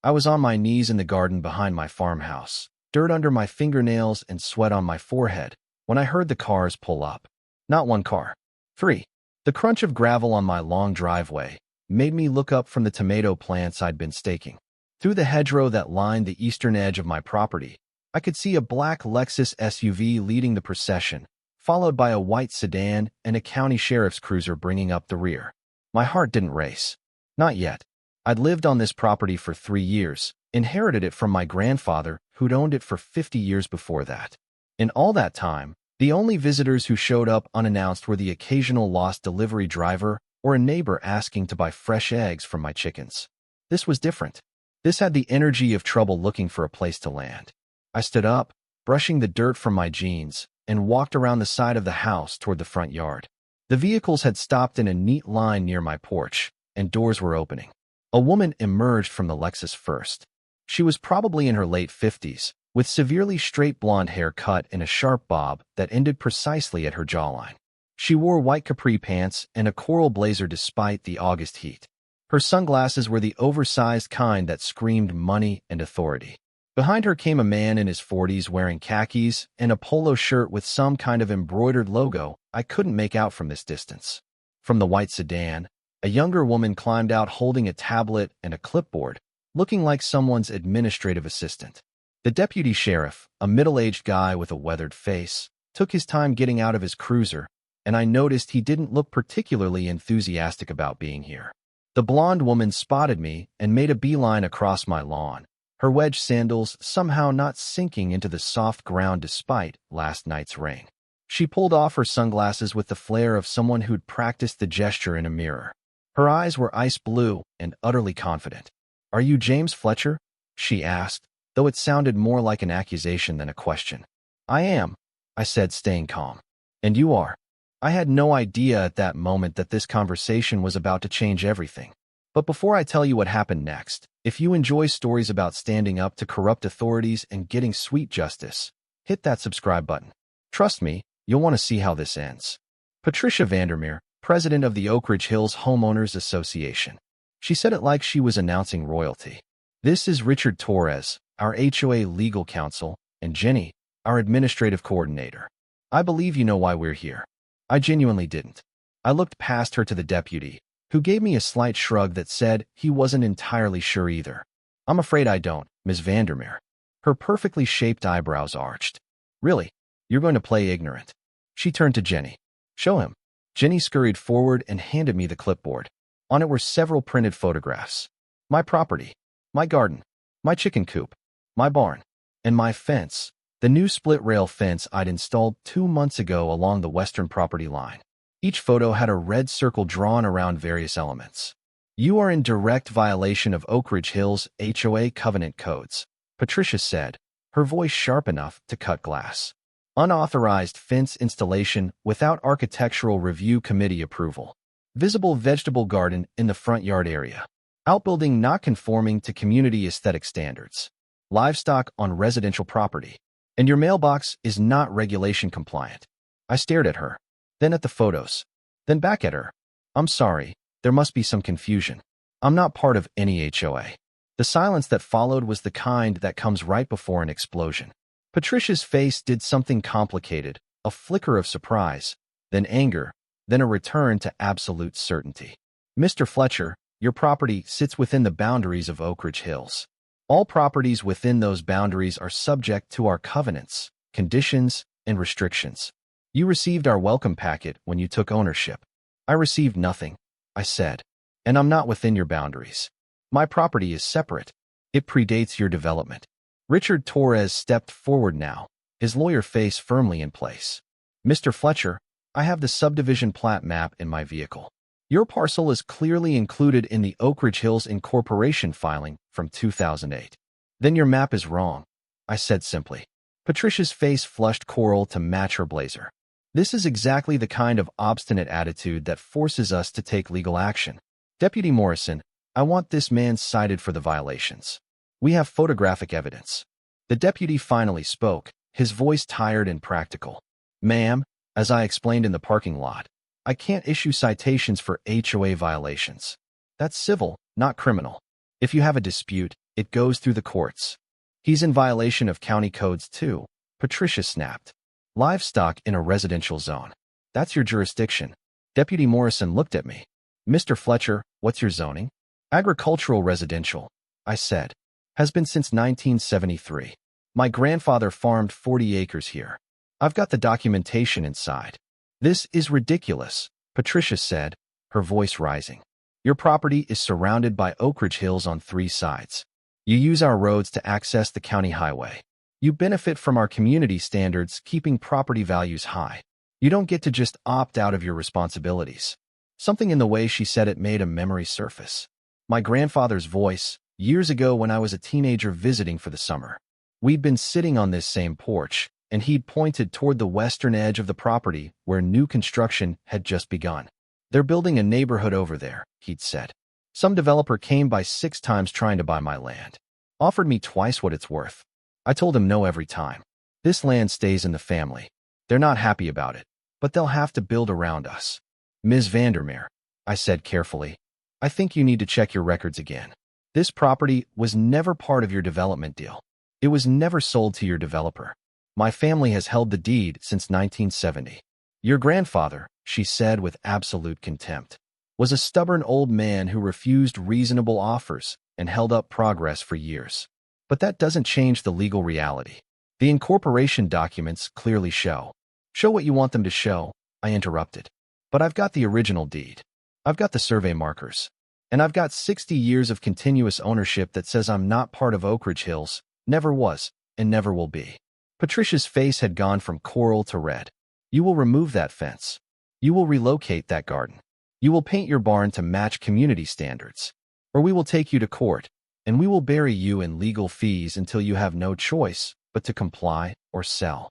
I was on my knees in the garden behind my farmhouse, dirt under my fingernails and sweat on my forehead, when I heard the cars pull up. Not one car. 3. The crunch of gravel on my long driveway made me look up from the tomato plants I'd been staking. Through the hedgerow that lined the eastern edge of my property, I could see a black Lexus SUV leading the procession, followed by a white sedan and a county sheriff's cruiser bringing up the rear. My heart didn't race. Not yet. I'd lived on this property for 3 years, inherited it from my grandfather, who'd owned it for 50 years before that. In all that time, the only visitors who showed up unannounced were the occasional lost delivery driver or a neighbor asking to buy fresh eggs from my chickens. This was different. This had the energy of trouble looking for a place to land. I stood up, brushing the dirt from my jeans, and walked around the side of the house toward the front yard. The vehicles had stopped in a neat line near my porch, and doors were opening. A woman emerged from the Lexus first. She was probably in her late 50s, with severely straight blonde hair cut in a sharp bob that ended precisely at her jawline. She wore white capri pants and a coral blazer despite the August heat. Her sunglasses were the oversized kind that screamed money and authority. Behind her came a man in his 40s wearing khakis and a polo shirt with some kind of embroidered logo I couldn't make out from this distance. From the white sedan, a younger woman climbed out holding a tablet and a clipboard, looking like someone's administrative assistant. The deputy sheriff, a middle-aged guy with a weathered face, took his time getting out of his cruiser, and I noticed he didn't look particularly enthusiastic about being here. The blonde woman spotted me and made a beeline across my lawn, her wedge sandals somehow not sinking into the soft ground despite last night's rain. She pulled off her sunglasses with the flair of someone who'd practiced the gesture in a mirror. Her eyes were ice blue and utterly confident. "Are you James Fletcher?" she asked, though it sounded more like an accusation than a question. "I am," I said, staying calm. "And you are?" I had no idea at that moment that this conversation was about to change everything. But before I tell you what happened next, if you enjoy stories about standing up to corrupt authorities and getting sweet justice, hit that subscribe button. Trust me, you'll want to see how this ends. Patricia Vandermeer, president of the Oak Ridge Hills Homeowners Association. She said it like she was announcing royalty. This is Richard Torres, our HOA legal counsel, and Jenny, our administrative coordinator. I believe you know why we're here. I genuinely didn't. I looked past her to the deputy, who gave me a slight shrug that said he wasn't entirely sure either. "I'm afraid I don't, Ms. Vandermeer." Her perfectly shaped eyebrows arched. "Really? You're going to play ignorant?" She turned to Jenny. "Show him." Jenny scurried forward and handed me the clipboard. On it were several printed photographs. My property, my garden, my chicken coop, my barn, and my fence, the new split-rail fence I'd installed 2 months ago along the western property line. Each photo had a red circle drawn around various elements. "You are in direct violation of Oak Ridge Hills HOA covenant codes," Patricia said, her voice sharp enough to cut glass. "Unauthorized fence installation without architectural review committee approval. Visible vegetable garden in the front yard area. Outbuilding not conforming to community aesthetic standards. Livestock on residential property. And your mailbox is not regulation compliant." I stared at her, then at the photos, then back at her. "I'm sorry, there must be some confusion. I'm not part of any HOA." The silence that followed was the kind that comes right before an explosion. Patricia's face did something complicated, a flicker of surprise, then anger, then a return to absolute certainty. "Mr. Fletcher, your property sits within the boundaries of Oak Ridge Hills. All properties within those boundaries are subject to our covenants, conditions, and restrictions. You received our welcome packet when you took ownership." "I received nothing," I said. "And I'm not within your boundaries. My property is separate. It predates your development." Richard Torres stepped forward now, his lawyer face firmly in place. "Mr. Fletcher, I have the subdivision plat map in my vehicle. Your parcel is clearly included in the Oak Ridge Hills Incorporation filing from 2008. "Then your map is wrong," I said simply. Patricia's face flushed coral to match her blazer. This is exactly the kind of obstinate attitude that forces us to take legal action. "Deputy Morrison, I want this man cited for the violations. We have photographic evidence." The deputy finally spoke, his voice tired and practical. "Ma'am, as I explained in the parking lot, I can't issue citations for HOA violations. That's civil, not criminal. If you have a dispute, It goes through the courts. He's in violation of county codes too, Patricia snapped. Livestock in a residential zone. That's your jurisdiction. Deputy Morrison looked at me. Mr. Fletcher, what's your zoning? Agricultural residential, I said. Has been since 1973. My grandfather farmed 40 acres here. I've got the documentation inside. This is ridiculous, Patricia said, her voice rising. Your property is surrounded by Oak Ridge Hills on 3 sides. You use our roads to access the county highway. You benefit from our community standards keeping property values high. You don't get to just opt out of your responsibilities. Something in the way she said it made a memory surface. My grandfather's voice, years ago when I was a teenager visiting for the summer. We'd been sitting on this same porch, and he'd pointed toward the western edge of the property where new construction had just begun. They're building a neighborhood over there, he'd said. Some developer came by 6 times trying to buy my land. Offered me twice what it's worth. I told him no every time. This land stays in the family. They're not happy about it, but they'll have to build around us. Ms. Vandermeer, I said carefully, I think you need to check your records again. This property was never part of your development deal. It was never sold to your developer. My family has held the deed since 1970. Your grandfather, she said with absolute contempt, was a stubborn old man who refused reasonable offers and held up progress for years. But that doesn't change the legal reality. The incorporation documents clearly show. Show what you want them to show, I interrupted. But I've got the original deed. I've got the survey markers. And I've got 60 years of continuous ownership that says I'm not part of Oak Ridge Hills, never was, and never will be. Patricia's face had gone from coral to red. You will remove that fence. You will relocate that garden. You will paint your barn to match community standards. Or we will take you to court, and we will bury you in legal fees until you have no choice but to comply or sell.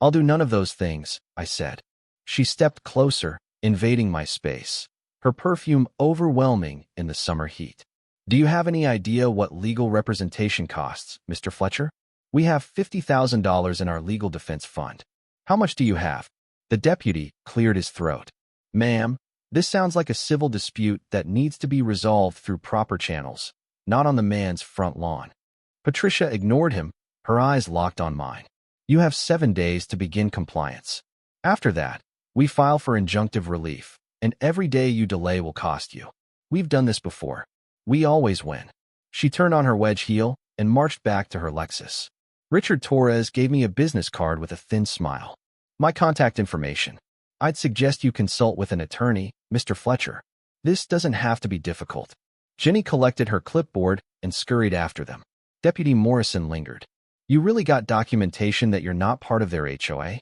I'll do none of those things, I said. She stepped closer, invading my space, her perfume overwhelming in the summer heat. Do you have any idea what legal representation costs, Mr. Fletcher? We have $50,000 in our legal defense fund. How much do you have? The deputy cleared his throat. Ma'am, this sounds like a civil dispute that needs to be resolved through proper channels, not on the man's front lawn. Patricia ignored him, her eyes locked on mine. You have 7 days to begin compliance. After that, we file for injunctive relief, and every day you delay will cost you. We've done this before. We always win. She turned on her wedge heel and marched back to her Lexus. Richard Torres gave me a business card with a thin smile. My contact information. I'd suggest you consult with an attorney, Mr. Fletcher. This doesn't have to be difficult. Jenny collected her clipboard and scurried after them. Deputy Morrison lingered. You really got documentation that you're not part of their HOA?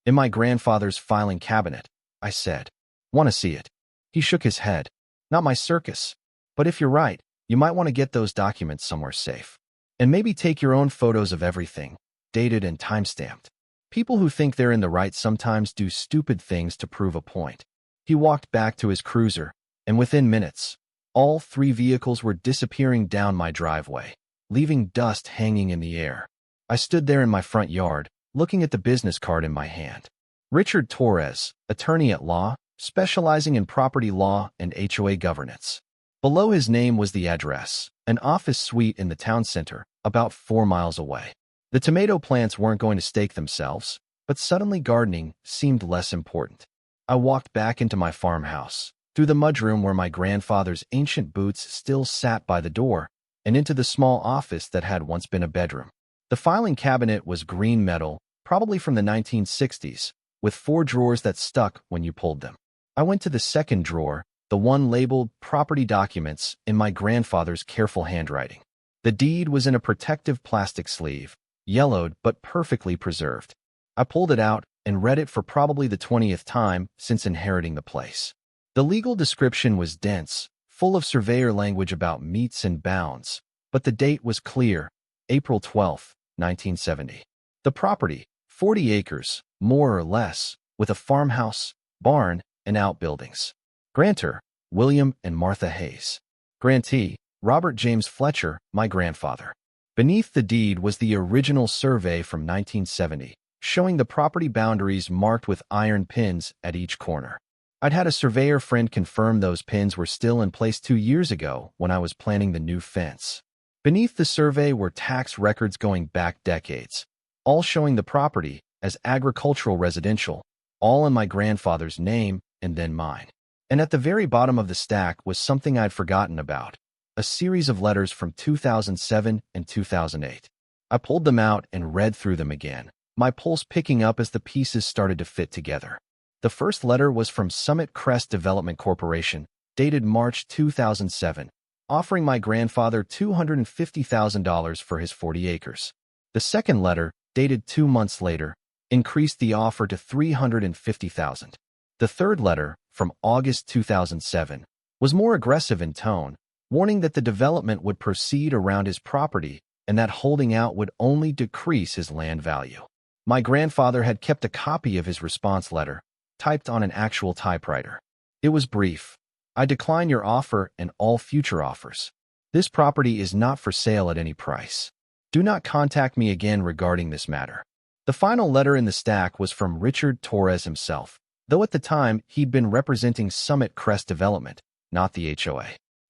In my grandfather's filing cabinet, I said. Want to see it? He shook his head. Not my circus. But if you're right, you might want to get those documents somewhere safe. And maybe take your own photos of everything, dated and time-stamped. People who think they're in the right sometimes do stupid things to prove a point. He walked back to his cruiser, and within minutes, all 3 vehicles were disappearing down my driveway, leaving dust hanging in the air. I stood there in my front yard, looking at the business card in my hand. Richard Torres, attorney at law, specializing in property law and HOA governance. Below his name was the address, an office suite in the town center, about 4 miles away. The tomato plants weren't going to stake themselves, but suddenly gardening seemed less important. I walked back into my farmhouse, through the mudroom where my grandfather's ancient boots still sat by the door, and into the small office that had once been a bedroom. The filing cabinet was green metal, probably from the 1960s, with 4 drawers that stuck when you pulled them. I went to the second drawer, the one labeled Property Documents, in my grandfather's careful handwriting. The deed was in a protective plastic sleeve, yellowed but perfectly preserved. I pulled it out and read it for probably the 20th time since inheriting the place. The legal description was dense, full of surveyor language about meets and bounds, but the date was clear, April 12, 1970. The property, 40 acres, more or less, with a farmhouse, barn, and outbuildings. Grantor, William and Martha Hayes. Grantee, Robert James Fletcher, my grandfather. Beneath the deed was the original survey from 1970, showing the property boundaries marked with iron pins at each corner. I'd had a surveyor friend confirm those pins were still in place 2 years ago when I was planning the new fence. Beneath the survey were tax records going back decades, all showing the property as agricultural residential, all in my grandfather's name and then mine. And at the very bottom of the stack was something I'd forgotten about, a series of letters from 2007 and 2008. I pulled them out and read through them again, my pulse picking up as the pieces started to fit together. The first letter was from Summit Crest Development Corporation, dated March 2007, offering my grandfather $250,000 for his 40 acres. The second letter, dated 2 months later, increased the offer to $350,000. The third letter, from August 2007, was more aggressive in tone, warning that the development would proceed around his property and that holding out would only decrease his land value. My grandfather had kept a copy of his response letter, typed on an actual typewriter. It was brief. I decline your offer and all future offers. This property is not for sale at any price. Do not contact me again regarding this matter. The final letter in the stack was from Richard Torres himself, though at the time he'd been representing Summit Crest Development, not the HOA.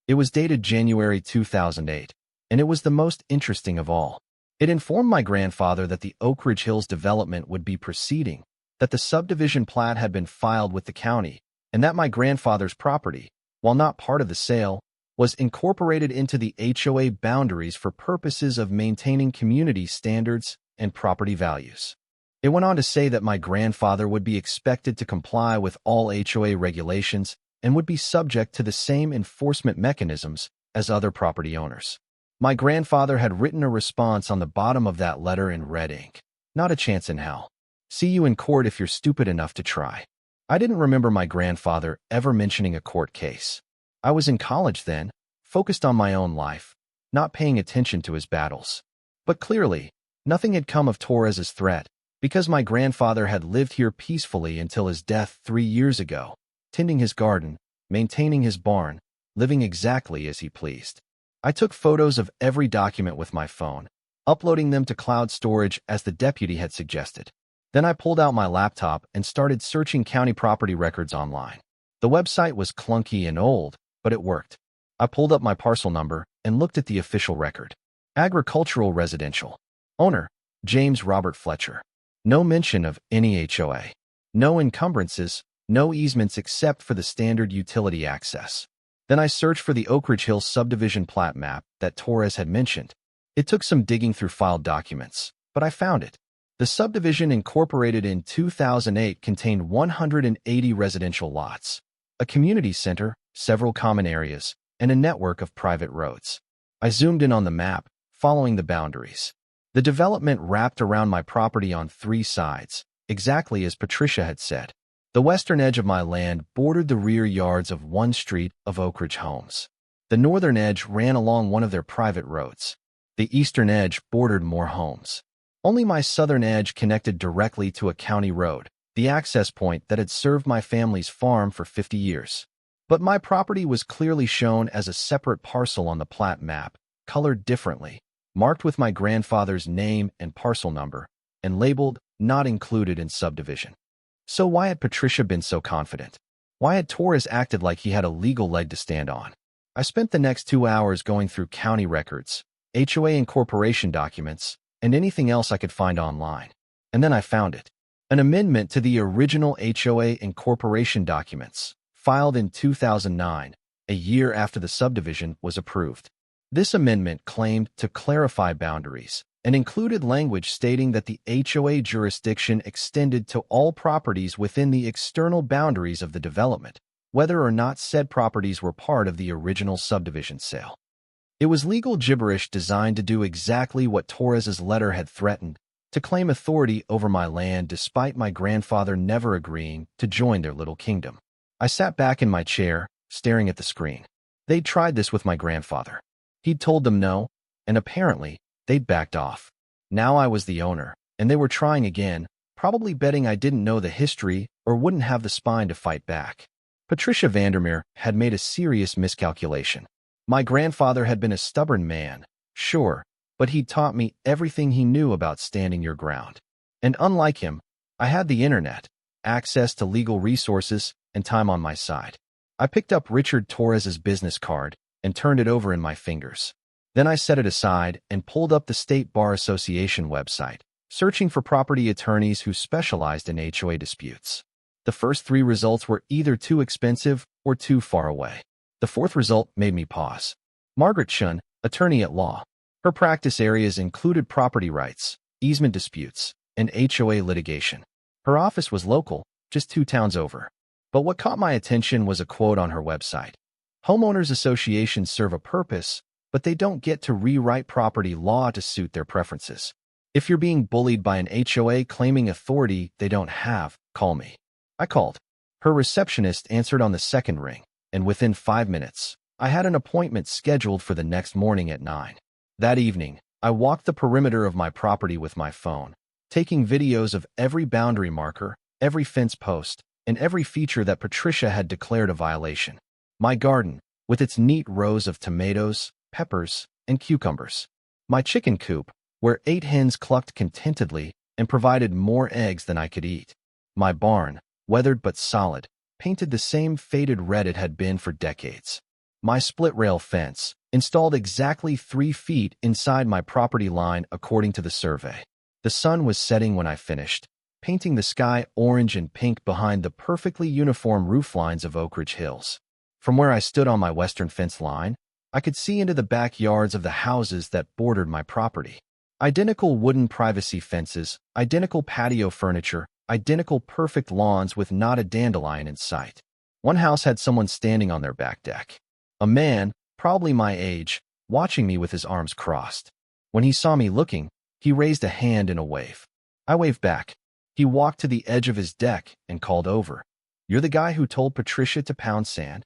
It was dated January 2008, and it was the most interesting of all. It informed my grandfather that the Oak Ridge Hills development would be proceeding, that the subdivision plat had been filed with the county, and that my grandfather's property, while not part of the sale, was incorporated into the HOA boundaries for purposes of maintaining community standards and property values. It went on to say that my grandfather would be expected to comply with all HOA regulations and would be subject to the same enforcement mechanisms as other property owners. My grandfather had written a response on the bottom of that letter in red ink. Not a chance in hell. See you in court if you're stupid enough to try. I didn't remember my grandfather ever mentioning a court case. I was in college then, focused on my own life, not paying attention to his battles. But clearly, nothing had come of Torres's threat, because my grandfather had lived here peacefully until his death 3 years ago, tending his garden, maintaining his barn, living exactly as he pleased. I took photos of every document with my phone, uploading them to cloud storage as the deputy had suggested. Then I pulled out my laptop and started searching county property records online. The website was clunky and old, but it worked. I pulled up my parcel number and looked at the official record. Agricultural residential. Owner, James Robert Fletcher. No mention of any HOA. No encumbrances, no easements except for the standard utility access. Then I searched for the Oak Ridge Hills subdivision plat map that Torres had mentioned. It took some digging through filed documents, but I found it. The subdivision incorporated in 2008 contained 180 residential lots, a community center, several common areas, and a network of private roads. I zoomed in on the map, following the boundaries. The development wrapped around my property on 3 sides, exactly as Patricia had said. The western edge of my land bordered the rear yards of one street of Oak Ridge homes. The northern edge ran along one of their private roads. The eastern edge bordered more homes. Only my southern edge connected directly to a county road, the access point that had served my family's farm for 50 years. But my property was clearly shown as a separate parcel on the plat map, colored differently, marked with my grandfather's name and parcel number, and labeled not included in subdivision. So why had Patricia been so confident? Why had Torres acted like he had a legal leg to stand on? I spent the next 2 hours going through county records, HOA incorporation documents, and anything else I could find online. And then I found it. An amendment to the original HOA incorporation documents, filed in 2009, a year after the subdivision was approved. This amendment claimed to clarify boundaries and included language stating that the HOA jurisdiction extended to all properties within the external boundaries of the development, whether or not said properties were part of the original subdivision sale. It was legal gibberish designed to do exactly what Torres's letter had threatened, to claim authority over my land despite my grandfather never agreeing to join their little kingdom. I sat back in my chair, staring at the screen. They'd tried this with my grandfather. He'd told them no, and apparently, they'd backed off. Now I was the owner, and they were trying again, probably betting I didn't know the history or wouldn't have the spine to fight back. Patricia Vandermeer had made a serious miscalculation. My grandfather had been a stubborn man, sure, but he'd taught me everything he knew about standing your ground. And unlike him, I had the internet, access to legal resources, and time on my side. I picked up Richard Torres's business card and turned it over in my fingers. Then I set it aside and pulled up the State Bar Association website, searching for property attorneys who specialized in HOA disputes. The first 3 results were either too expensive or too far away. The 4th result made me pause. Margaret Shun, attorney at law. Her practice areas included property rights, easement disputes, and HOA litigation. Her office was local, just 2 towns over. But what caught my attention was a quote on her website. Homeowners associations serve a purpose, but they don't get to rewrite property law to suit their preferences. If you're being bullied by an HOA claiming authority they don't have, call me. I called. Her receptionist answered on the 2nd ring, and within 5 minutes, I had an appointment scheduled for the next morning at 9. That evening, I walked the perimeter of my property with my phone, taking videos of every boundary marker, every fence post, and every feature that Patricia had declared a violation. My garden, with its neat rows of tomatoes, peppers, and cucumbers. My chicken coop, where 8 hens clucked contentedly and provided more eggs than I could eat. My barn, weathered but solid, painted the same faded red it had been for decades. My split-rail fence, installed exactly 3 feet inside my property line according to the survey. The sun was setting when I finished, painting the sky orange and pink behind the perfectly uniform rooflines of Oak Ridge Hills. From where I stood on my western fence line, I could see into the backyards of the houses that bordered my property. Identical wooden privacy fences, identical patio furniture, identical perfect lawns with not a dandelion in sight. One house had someone standing on their back deck. A man, probably my age, watching me with his arms crossed. When he saw me looking, he raised a hand in a wave. I waved back. He walked to the edge of his deck and called over. "You're the guy who told Patricia to pound sand?"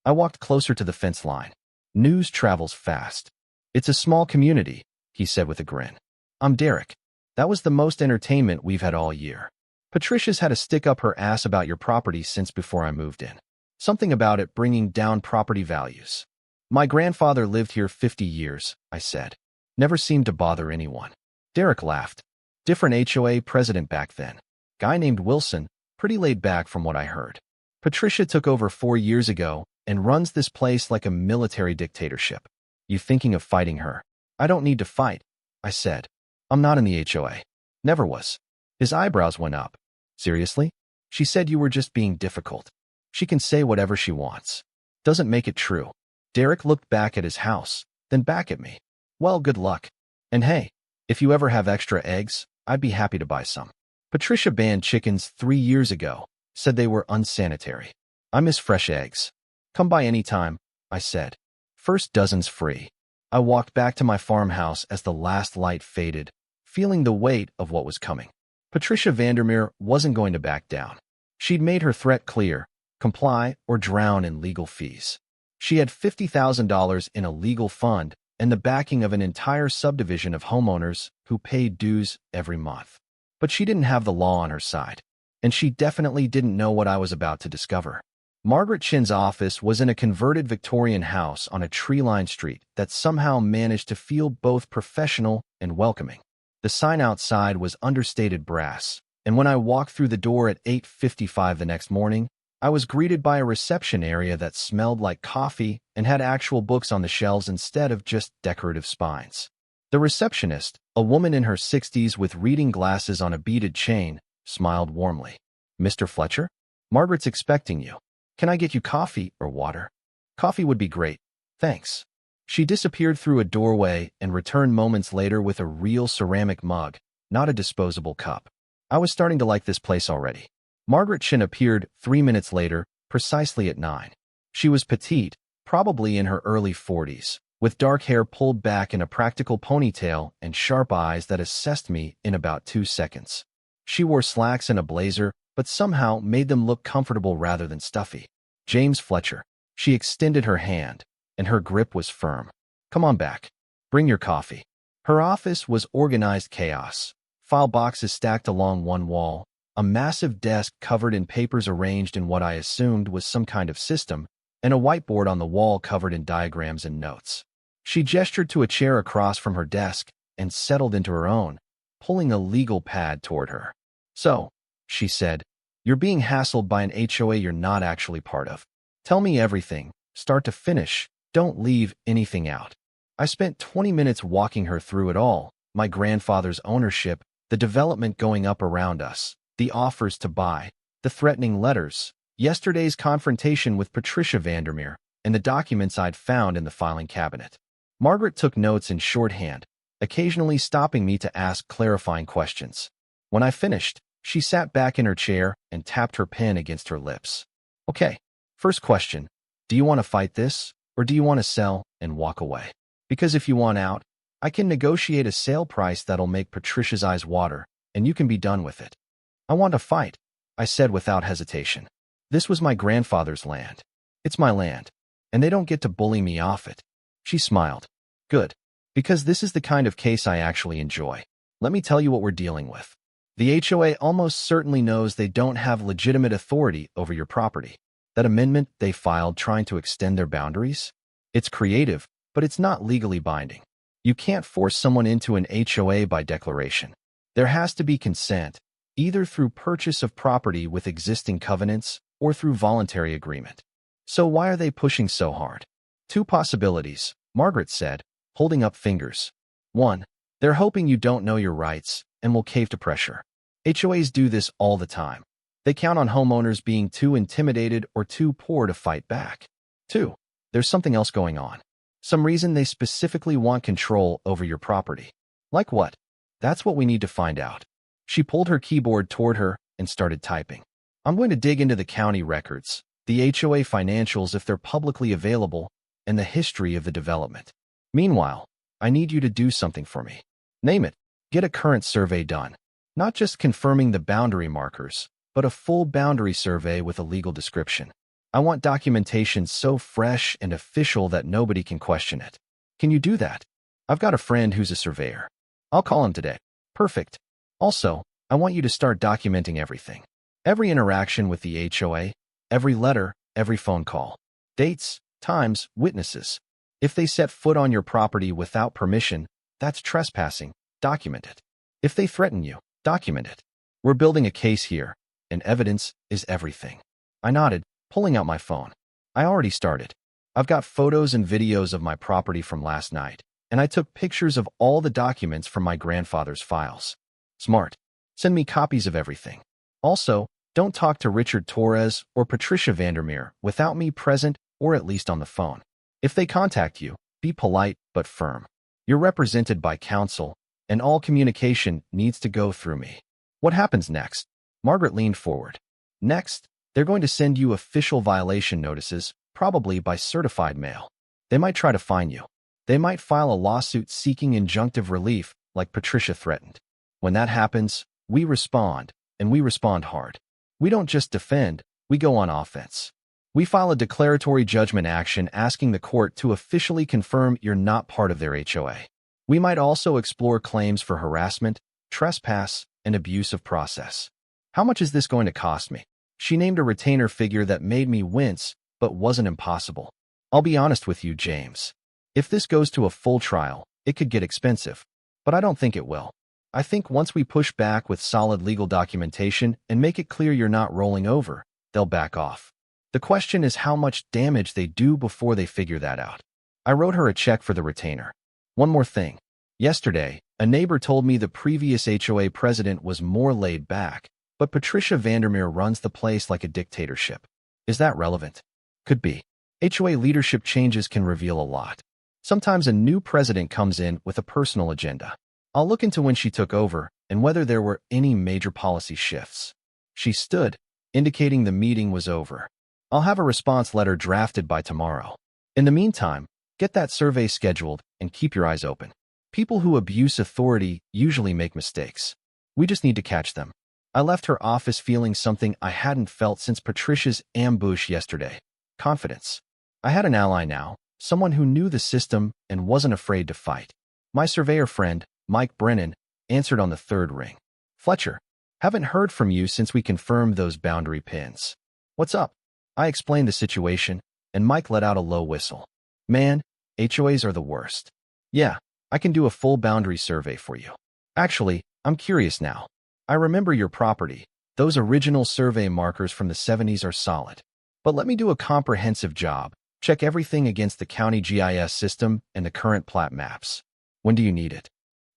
I walked closer to the fence line. "News travels fast. It's a small community," he said with a grin. "I'm Derek. That was the most entertainment we've had all year. Patricia's had to stick up her ass about your property since before I moved in. Something about it bringing down property values. My grandfather lived here 50 years, I said. Never seemed to bother anyone." Derek laughed. "Different HOA president back then. Guy named Wilson, pretty laid back from what I heard. Patricia took over 4 years ago and runs this place like a military dictatorship. You thinking of fighting her?" "I don't need to fight," I said. "I'm not in the HOA. Never was." His eyebrows went up. "Seriously? She said you were just being difficult. She can say whatever she wants. Doesn't make it true." Derek looked back at his house, then back at me. "Well, good luck. And hey, if you ever have extra eggs, I'd be happy to buy some. Patricia banned chickens 3 years ago, said they were unsanitary. I miss fresh eggs. Come by any time," I said. "First dozen's free." I walked back to my farmhouse as the last light faded, feeling the weight of what was coming. Patricia Vandermeer wasn't going to back down. She'd made her threat clear: comply or drown in legal fees. She had $50,000 in a legal fund and the backing of an entire subdivision of homeowners who paid dues every month. But she didn't have the law on her side, and she definitely didn't know what I was about to discover. Margaret Chin's office was in a converted Victorian house on a tree-lined street that somehow managed to feel both professional and welcoming. The sign outside was understated brass, and when I walked through the door at 8:55 the next morning, I was greeted by a reception area that smelled like coffee and had actual books on the shelves instead of just decorative spines. The receptionist, a woman in her 60s with reading glasses on a beaded chain, smiled warmly. "Mr. Fletcher? Margaret's expecting you. Can I get you coffee or water?" "Coffee would be great. Thanks." She disappeared through a doorway and returned moments later with a real ceramic mug, not a disposable cup. I was starting to like this place already. Margaret Chin appeared 3 minutes later, precisely at 9. She was petite, probably in her early 40s, with dark hair pulled back in a practical ponytail and sharp eyes that assessed me in about 2 seconds. She wore slacks and a blazer, but somehow made them look comfortable rather than stuffy. "James Fletcher." She extended her hand, and her grip was firm. "Come on back. Bring your coffee." Her office was organized chaos. File boxes stacked along one wall, a massive desk covered in papers arranged in what I assumed was some kind of system, and a whiteboard on the wall covered in diagrams and notes. She gestured to a chair across from her desk and settled into her own, pulling a legal pad toward her. "So," she said, "you're being hassled by an HOA you're not actually part of. Tell me everything, start to finish. Don't leave anything out." I spent 20 minutes walking her through it all: my grandfather's ownership, the development going up around us, the offers to buy, the threatening letters, yesterday's confrontation with Patricia Vandermeer, and the documents I'd found in the filing cabinet. Margaret took notes in shorthand, occasionally stopping me to ask clarifying questions. When I finished, she sat back in her chair and tapped her pen against her lips. Okay, first question. Do you want to fight this, or do you want to sell and walk away? Because if you want out, I can negotiate a sale price that'll make Patricia's eyes water, and you can be done with it. I want to fight, I said without hesitation. This was my grandfather's land. It's my land, and they don't get to bully me off it. She smiled. Good, because this is the kind of case I actually enjoy. Let me tell you what we're dealing with. The HOA almost certainly knows they don't have legitimate authority over your property. That amendment they filed trying to extend their boundaries? It's creative, but it's not legally binding. You can't force someone into an HOA by declaration. There has to be consent, either through purchase of property with existing covenants or through voluntary agreement. So why are they pushing so hard? Two possibilities, Margaret said, holding up fingers. 1. They're hoping you don't know your rights and will cave to pressure. HOAs do this all the time. They count on homeowners being too intimidated or too poor to fight back. 2. There's something else going on. Some reason they specifically want control over your property. Like what? That's what we need to find out. She pulled her keyboard toward her and started typing. I'm going to dig into the county records, the HOA financials if they're publicly available, and the history of the development. Meanwhile, I need you to do something for me. Name it. Get a current survey done. Not just confirming the boundary markers, but a full boundary survey with a legal description. I want documentation so fresh and official that nobody can question it. Can you do that? I've got a friend who's a surveyor. I'll call him today. Perfect. Also, I want you to start documenting everything. Every interaction with the HOA, every letter, every phone call. Dates, times, witnesses. If they set foot on your property without permission, that's trespassing. Document it. If they threaten you, document it. We're building a case here, and evidence is everything. I nodded, pulling out my phone. I already started. I've got photos and videos of my property from last night, and I took pictures of all the documents from my grandfather's files. Smart. Send me copies of everything. Also, don't talk to Richard Torres or Patricia Vandermeer without me present or at least on the phone. If they contact you, be polite but firm. You're represented by counsel, and all communication needs to go through me. What happens next? Margaret leaned forward. Next, they're going to send you official violation notices, probably by certified mail. They might try to fine you. They might file a lawsuit seeking injunctive relief, like Patricia threatened. When that happens, we respond, and we respond hard. We don't just defend, we go on offense. We file a declaratory judgment action asking the court to officially confirm you're not part of their HOA. We might also explore claims for harassment, trespass, and abuse of process. How much is this going to cost me? She named a retainer figure that made me wince, but wasn't impossible. I'll be honest with you, James. If this goes to a full trial, it could get expensive. But I don't think it will. I think once we push back with solid legal documentation and make it clear you're not rolling over, they'll back off. The question is how much damage they do before they figure that out. I wrote her a check for the retainer. One more thing. Yesterday, a neighbor told me the previous HOA president was more laid back, but Patricia Vandermeer runs the place like a dictatorship. Is that relevant? Could be. HOA leadership changes can reveal a lot. Sometimes a new president comes in with a personal agenda. I'll look into when she took over and whether there were any major policy shifts. She stood, indicating the meeting was over. I'll have a response letter drafted by tomorrow. In the meantime, get that survey scheduled and keep your eyes open. People who abuse authority usually make mistakes. We just need to catch them. I left her office feeling something I hadn't felt since Patricia's ambush yesterday. Confidence. I had an ally now, someone who knew the system and wasn't afraid to fight. My surveyor friend, Mike Brennan, answered on the third ring. Fletcher, haven't heard from you since we confirmed those boundary pins. What's up? I explained the situation, and Mike let out a low whistle. Man, HOAs are the worst. Yeah, I can do a full boundary survey for you. Actually, I'm curious now. I remember your property. Those original survey markers from the 70s are solid. But let me do a comprehensive job, Check everything against the county GIS system and the current plat maps. When do you need it?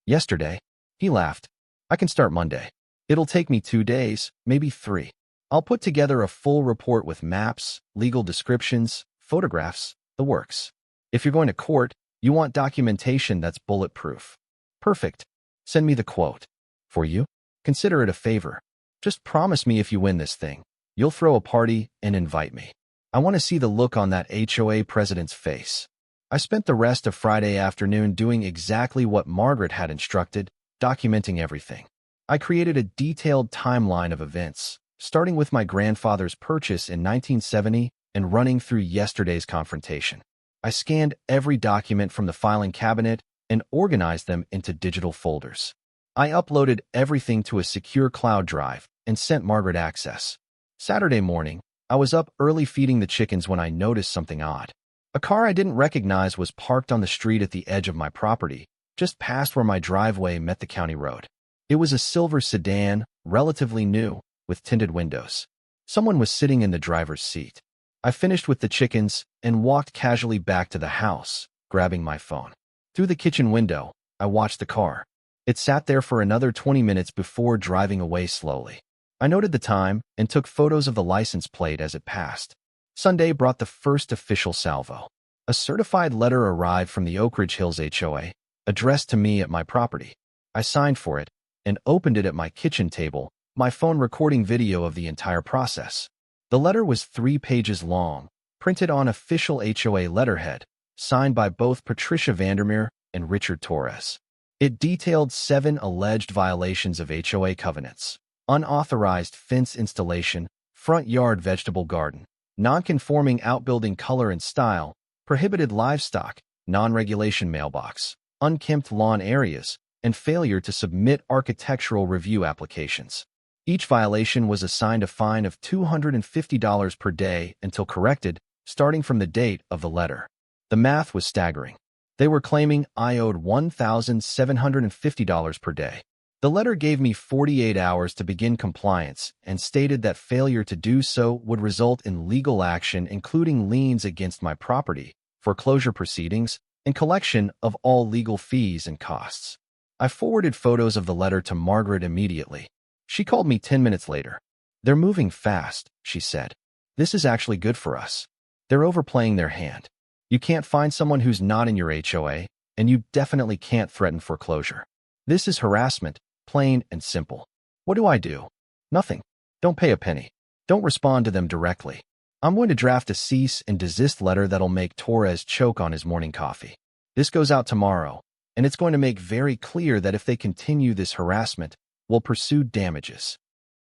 Yesterday. He laughed. I can start Monday. It'll take me 2 days, maybe 3. I'll put together a full report with maps, legal descriptions, photographs, the works. If you're going to court, you want documentation that's bulletproof. Perfect. Send me the quote. For you? Consider it a favor. Just promise me if you win this thing, you'll throw a party and invite me. I want to see the look on that HOA president's face. I spent the rest of Friday afternoon doing exactly what Margaret had instructed, documenting everything. I created a detailed timeline of events, starting with my grandfather's purchase in 1970 and running through yesterday's confrontation. I scanned every document from the filing cabinet and organized them into digital folders. I uploaded everything to a secure cloud drive and sent Margaret access. Saturday morning, I was up early feeding the chickens when I noticed something odd. A car I didn't recognize was parked on the street at the edge of my property, just past where my driveway met the county road. It was a silver sedan, relatively new, with tinted windows. Someone was sitting in the driver's seat. I finished with the chickens and walked casually back to the house, grabbing my phone. Through the kitchen window, I watched the car. It sat there for another 20 minutes before driving away slowly. I noted the time and took photos of the license plate as it passed. Sunday brought the first official salvo. A certified letter arrived from the Oak Ridge Hills HOA, addressed to me at my property. I signed for it and opened it at my kitchen table, my phone recording video of the entire process. The letter was 3 pages long, printed on official HOA letterhead, signed by both Patricia Vandermeer and Richard Torres. It detailed 7 alleged violations of HOA covenants: unauthorized fence installation, front yard vegetable garden, non-conforming outbuilding color and style, prohibited livestock, non-regulation mailbox, unkempt lawn areas, and failure to submit architectural review applications. Each violation was assigned a fine of $250 per day until corrected, starting from the date of the letter. The math was staggering. They were claiming I owed $1,750 per day. The letter gave me 48 hours to begin compliance and stated that failure to do so would result in legal action, including liens against my property, foreclosure proceedings, and collection of all legal fees and costs. I forwarded photos of the letter to Margaret immediately. She called me 10 minutes later. "They're moving fast," she said. "This is actually good for us. They're overplaying their hand. You can't find someone who's not in your HOA, and you definitely can't threaten foreclosure. This is harassment, plain and simple. What do I do? Nothing. Don't pay a penny. Don't respond to them directly. I'm going to draft a cease and desist letter that'll make Torres choke on his morning coffee. This goes out tomorrow, and it's going to make very clear that if they continue this harassment, we'll pursue damages."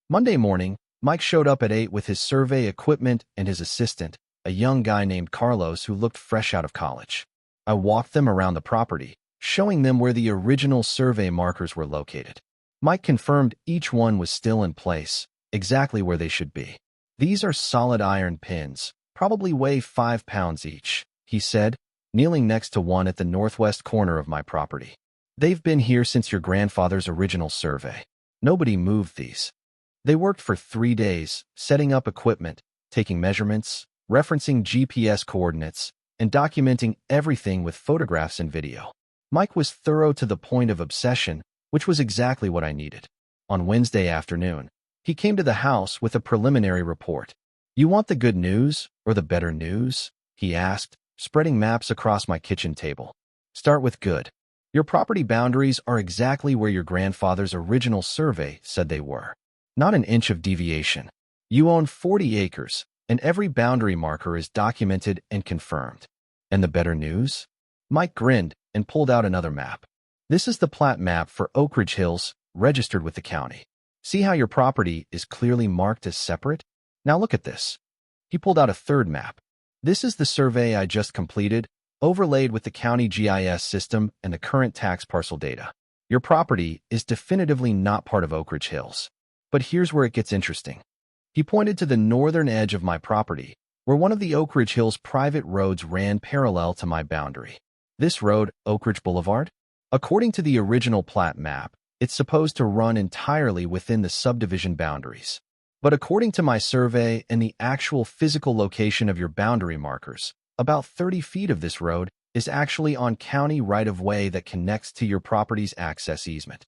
Monday morning, Mike showed up at 8 with his survey equipment and his assistant, a young guy named Carlos who looked fresh out of college. I walked them around the property, showing them where the original survey markers were located. Mike confirmed each one was still in place, exactly where they should be. "These are solid iron pins, probably weigh 5 pounds each," he said, kneeling next to one at the northwest corner of my property. "They've been here since your grandfather's original survey. Nobody moved these." They worked for 3 days, setting up equipment, taking measurements, referencing GPS coordinates, and documenting everything with photographs and video. Mike was thorough to the point of obsession, which was exactly what I needed. On Wednesday afternoon, he came to the house with a preliminary report. "You want the good news or the better news?" he asked, spreading maps across my kitchen table. "Start with good. Your property boundaries are exactly where your grandfather's original survey said they were. Not an inch of deviation. You own 40 acres, and every boundary marker is documented and confirmed. And the better news?" Mike grinned and pulled out another map. "This is the plat map for Oak Ridge Hills, registered with the county. See how your property is clearly marked as separate? Now look at this." He pulled out a third map. "This is the survey I just completed, overlaid with the county GIS system and the current tax parcel data. Your property is definitively not part of Oak Ridge Hills. But here's where it gets interesting." He pointed to the northern edge of my property, where one of the Oak Ridge Hills private roads ran parallel to my boundary. This road, Oak Ridge Boulevard? According to the original plat map, it's supposed to run entirely within the subdivision boundaries. But according to my survey and the actual physical location of your boundary markers, About 30 feet of this road is actually on county right-of-way that connects to your property's access easement.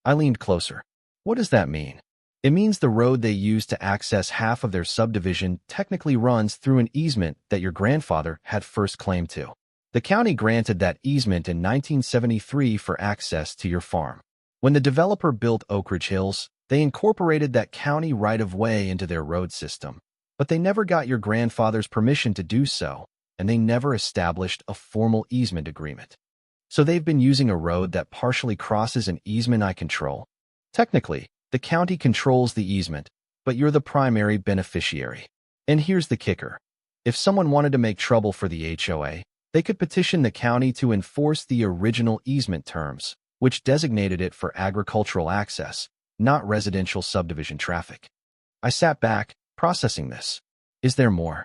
I leaned closer. What does that mean? It means the road they use to access half of their subdivision technically runs through an easement that your grandfather had first claim to. The county granted that easement in 1973 for access to your farm. When the developer built Oak Ridge Hills, they incorporated that county right-of-way into their road system, but they never got your grandfather's permission to do so, and they never established a formal easement agreement. So they've been using a road that partially crosses an easement I control. Technically, the county controls the easement, but you're the primary beneficiary. And here's the kicker. If someone wanted to make trouble for the HOA, they could petition the county to enforce the original easement terms, which designated it for agricultural access, not residential subdivision traffic. I sat back, processing this. Is there more?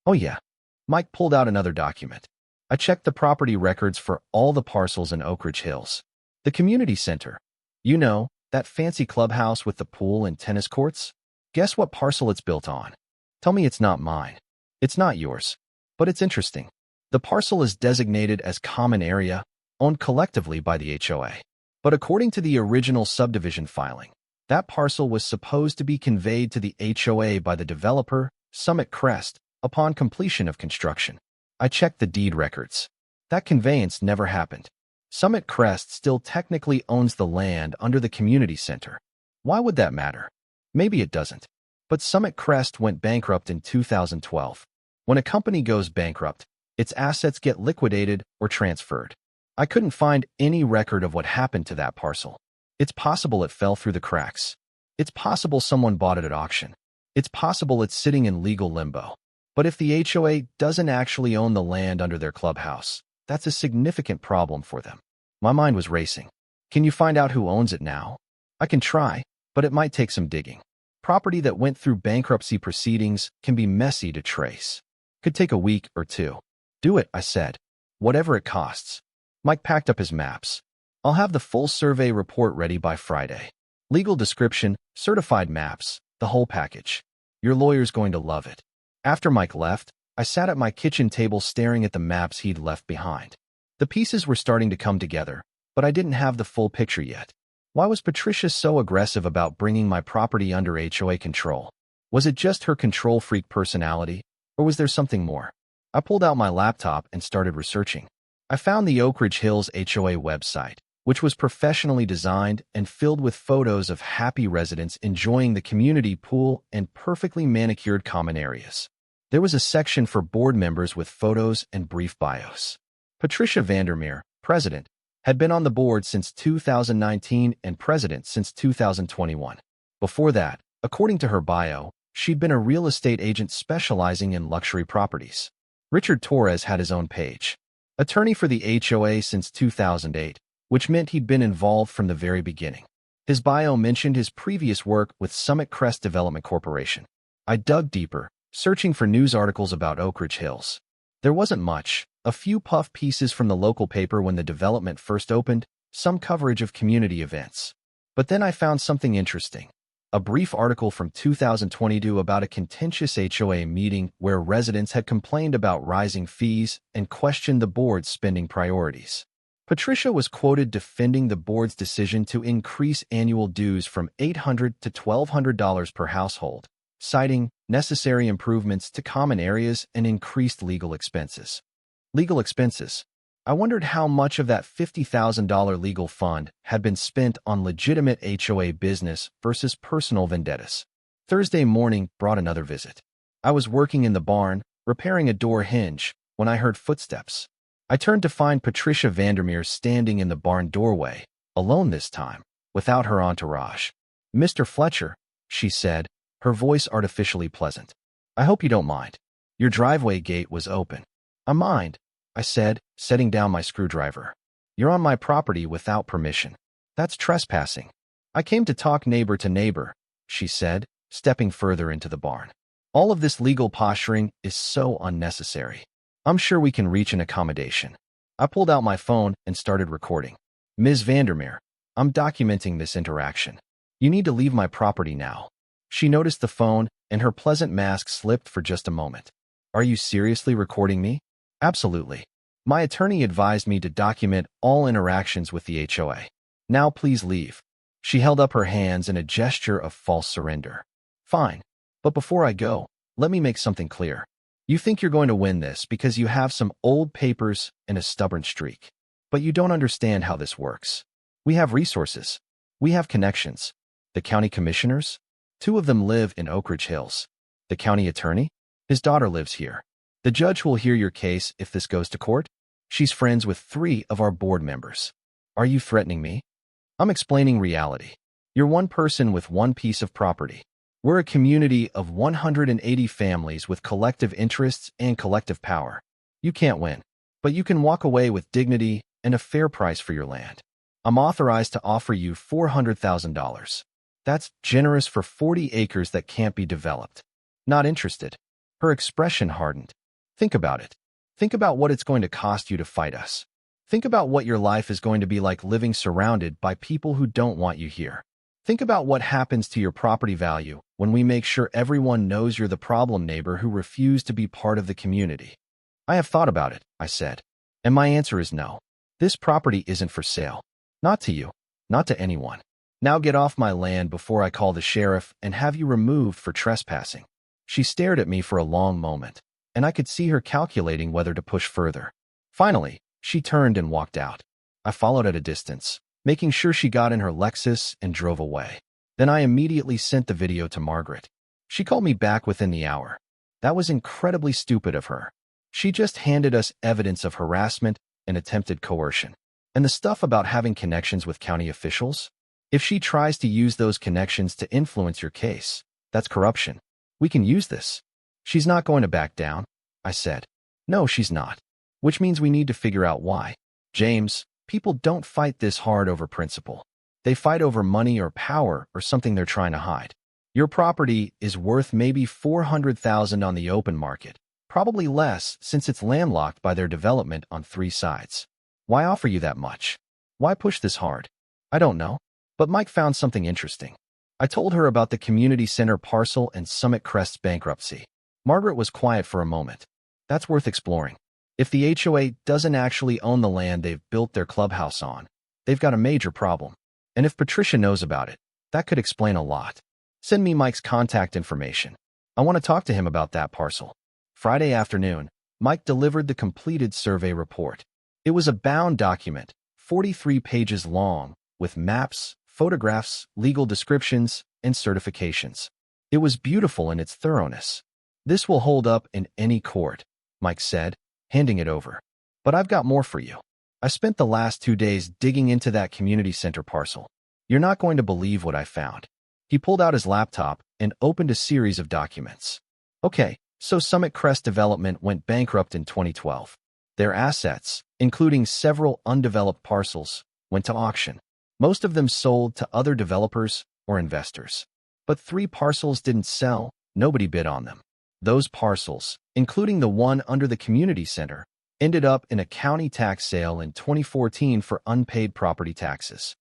Oh yeah. Mike pulled out another document. I checked the property records for all the parcels in Oak Ridge Hills. The community center. You know, that fancy clubhouse with the pool and tennis courts? Guess what parcel it's built on? Tell me it's not mine. It's not yours. But it's interesting. The parcel is designated as common area, owned collectively by the HOA. But according to the original subdivision filing, that parcel was supposed to be conveyed to the HOA by the developer, Summit Crest, upon completion of construction. I checked the deed records. That conveyance never happened. Summit Crest still technically owns the land under the community center. Why would that matter? Maybe it doesn't. But Summit Crest went bankrupt in 2012. When a company goes bankrupt, its assets get liquidated or transferred. I couldn't find any record of what happened to that parcel. It's possible it fell through the cracks. It's possible someone bought it at auction. It's possible it's sitting in legal limbo. But if the HOA doesn't actually own the land under their clubhouse, that's a significant problem for them. My mind was racing. Can you find out who owns it now? I can try, but it might take some digging. Property that went through bankruptcy proceedings can be messy to trace. Could take a week or two. Do it, I said. Whatever it costs. Mike packed up his maps. I'll have the full survey report ready by Friday. Legal description, certified maps, the whole package. Your lawyer's going to love it. After Mike left, I sat at my kitchen table staring at the maps he'd left behind. The pieces were starting to come together, but I didn't have the full picture yet. Why was Patricia so aggressive about bringing my property under HOA control? Was it just her control freak personality, or was there something more? I pulled out my laptop and started researching. I found the Oak Ridge Hills HOA website, which was professionally designed and filled with photos of happy residents enjoying the community pool and perfectly manicured common areas. There was a section for board members with photos and brief bios. Patricia Vandermeer, president, had been on the board since 2019 and president since 2021. Before that, according to her bio, she'd been a real estate agent specializing in luxury properties. Richard Torres had his own page. Attorney for the HOA since 2008, which meant he'd been involved from the very beginning. His bio mentioned his previous work with Summit Crest Development Corporation. I dug deeper, searching for news articles about Oak Ridge Hills. There wasn't much, a few puff pieces from the local paper when the development first opened, some coverage of community events. But then I found something interesting. A brief article from 2022 about a contentious HOA meeting where residents had complained about rising fees and questioned the board's spending priorities. Patricia was quoted defending the board's decision to increase annual dues from $800 to $1,200 per household, citing necessary improvements to common areas and increased legal expenses. Legal expenses. I wondered how much of that $50,000 legal fund had been spent on legitimate HOA business versus personal vendettas. Thursday morning brought another visit. I was working in the barn, repairing a door hinge, when I heard footsteps. I turned to find Patricia Vandermeer standing in the barn doorway, alone this time, without her entourage. "Mr. Fletcher," she said, her voice artificially pleasant. "I hope you don't mind. Your driveway gate was open." "I mind," I said, setting down my screwdriver. "You're on my property without permission. That's trespassing." "I came to talk neighbor to neighbor," she said, stepping further into the barn. "All of this legal posturing is so unnecessary. I'm sure we can reach an accommodation." I pulled out my phone and started recording. "Ms. Vandermeer, I'm documenting this interaction. You need to leave my property now." She noticed the phone, and her pleasant mask slipped for just a moment. "Are you seriously recording me?" Absolutely. My attorney advised me to document all interactions with the HOA. Now please leave. She held up her hands in a gesture of false surrender. Fine. But before I go, let me make something clear. You think you're going to win this because you have some old papers and a stubborn streak. But you don't understand how this works. We have resources. We have connections. The county commissioners? 2 of them live in Oak Ridge Hills. The county attorney? His daughter lives here. The judge will hear your case if this goes to court. She's friends with 3 of our board members. Are you threatening me? I'm explaining reality. You're one person with one piece of property. We're a community of 180 families with collective interests and collective power. You can't win, but you can walk away with dignity and a fair price for your land. I'm authorized to offer you $400,000. That's generous for 40 acres that can't be developed. Not interested. Her expression hardened. Think about it. Think about what it's going to cost you to fight us. Think about what your life is going to be like living surrounded by people who don't want you here. Think about what happens to your property value when we make sure everyone knows you're the problem neighbor who refused to be part of the community. I have thought about it, I said. And my answer is no. This property isn't for sale. Not to you. Not to anyone. Now get off my land before I call the sheriff and have you removed for trespassing. She stared at me for a long moment, and I could see her calculating whether to push further. Finally, she turned and walked out. I followed at a distance, making sure she got in her Lexus and drove away. Then I immediately sent the video to Margaret. She called me back within the hour. That was incredibly stupid of her. She just handed us evidence of harassment and attempted coercion. And the stuff about having connections with county officials? If she tries to use those connections to influence your case, that's corruption. We can use this. She's not going to back down, I said. No, she's not. Which means we need to figure out why. James, people don't fight this hard over principle. They fight over money or power or something they're trying to hide. Your property is worth maybe $400,000 on the open market, probably less since it's landlocked by their development on 3 sides. Why offer you that much? Why push this hard? I don't know. But Mike found something interesting. I told her about the community center parcel and Summit Crest's bankruptcy. Margaret was quiet for a moment. That's worth exploring. If the HOA doesn't actually own the land they've built their clubhouse on, they've got a major problem. And if Patricia knows about it, that could explain a lot. Send me Mike's contact information. I want to talk to him about that parcel. Friday afternoon, Mike delivered the completed survey report. It was a bound document, 43 pages long, with maps, photographs, legal descriptions, and certifications. It was beautiful in its thoroughness. This will hold up in any court, Mike said, handing it over. But I've got more for you. I spent the last 2 days digging into that community center parcel. You're not going to believe what I found. He pulled out his laptop and opened a series of documents. Okay, so Summit Crest Development went bankrupt in 2012. Their assets, including several undeveloped parcels, went to auction. Most of them sold to other developers or investors. But 3 parcels didn't sell, nobody bid on them. Those parcels, including the one under the community center, ended up in a county tax sale in 2014 for unpaid property taxes.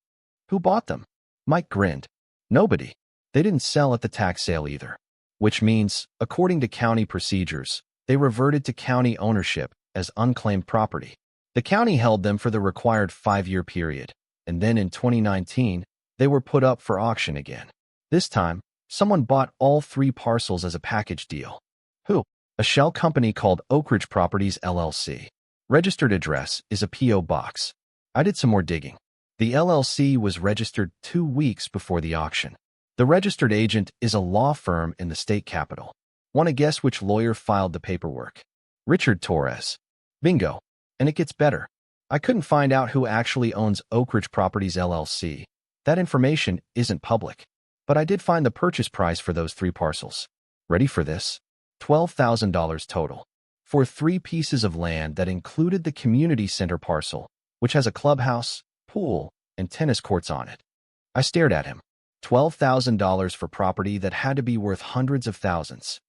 Who bought them? Mike grinned. Nobody. They didn't sell at the tax sale either. Which means, according to county procedures, they reverted to county ownership as unclaimed property. The county held them for the required 5-year period, and then in 2019, they were put up for auction again. This time, someone bought all 3 parcels as a package deal. Who? A shell company called Oak Ridge Properties LLC. Registered address is a P.O. box. I did some more digging. The LLC was registered 2 weeks before the auction. The registered agent is a law firm in the state capital. Want to guess which lawyer filed the paperwork? Richard Torres. Bingo. And it gets better. I couldn't find out who actually owns Oak Ridge Properties LLC. That information isn't public. But I did find the purchase price for those 3 parcels. Ready for this? $12,000 total. For 3 pieces of land that included the community center parcel, which has a clubhouse, pool, and tennis courts on it. I stared at him. $12,000 for property that had to be worth hundreds of thousands.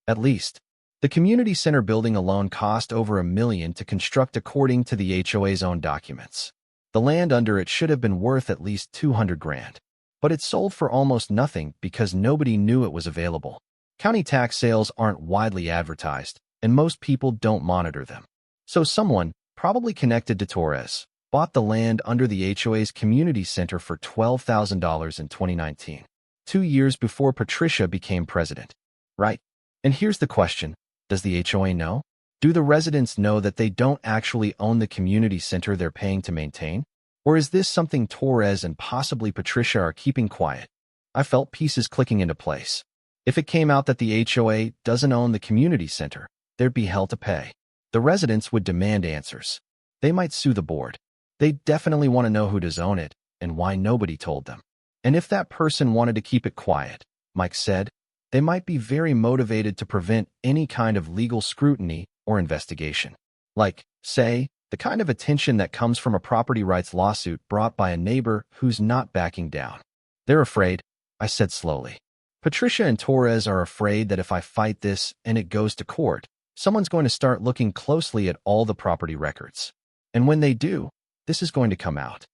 At least. The community center building alone cost over $1 million to construct according to the HOA's own documents. The land under it should have been worth at least $200,000. But it sold for almost nothing because nobody knew it was available. County tax sales aren't widely advertised, and most people don't monitor them. So someone, probably connected to Torres, bought the land under the HOA's community center for $12,000 in 2019, 2 years before Patricia became president. Right? And here's the question. Does the HOA know? Do the residents know that they don't actually own the community center they're paying to maintain? Or is this something Torres and possibly Patricia are keeping quiet? I felt pieces clicking into place. If it came out that the HOA doesn't own the community center, there'd be hell to pay. The residents would demand answers. They might sue the board. They definitely want to know who does own it and why nobody told them. And if that person wanted to keep it quiet, Mike said, they might be very motivated to prevent any kind of legal scrutiny or investigation. Like, say, the kind of attention that comes from a property rights lawsuit brought by a neighbor who's not backing down. They're afraid, I said slowly. Patricia and Torres are afraid that if I fight this and it goes to court, someone's going to start looking closely at all the property records. And when they do, this is going to come out.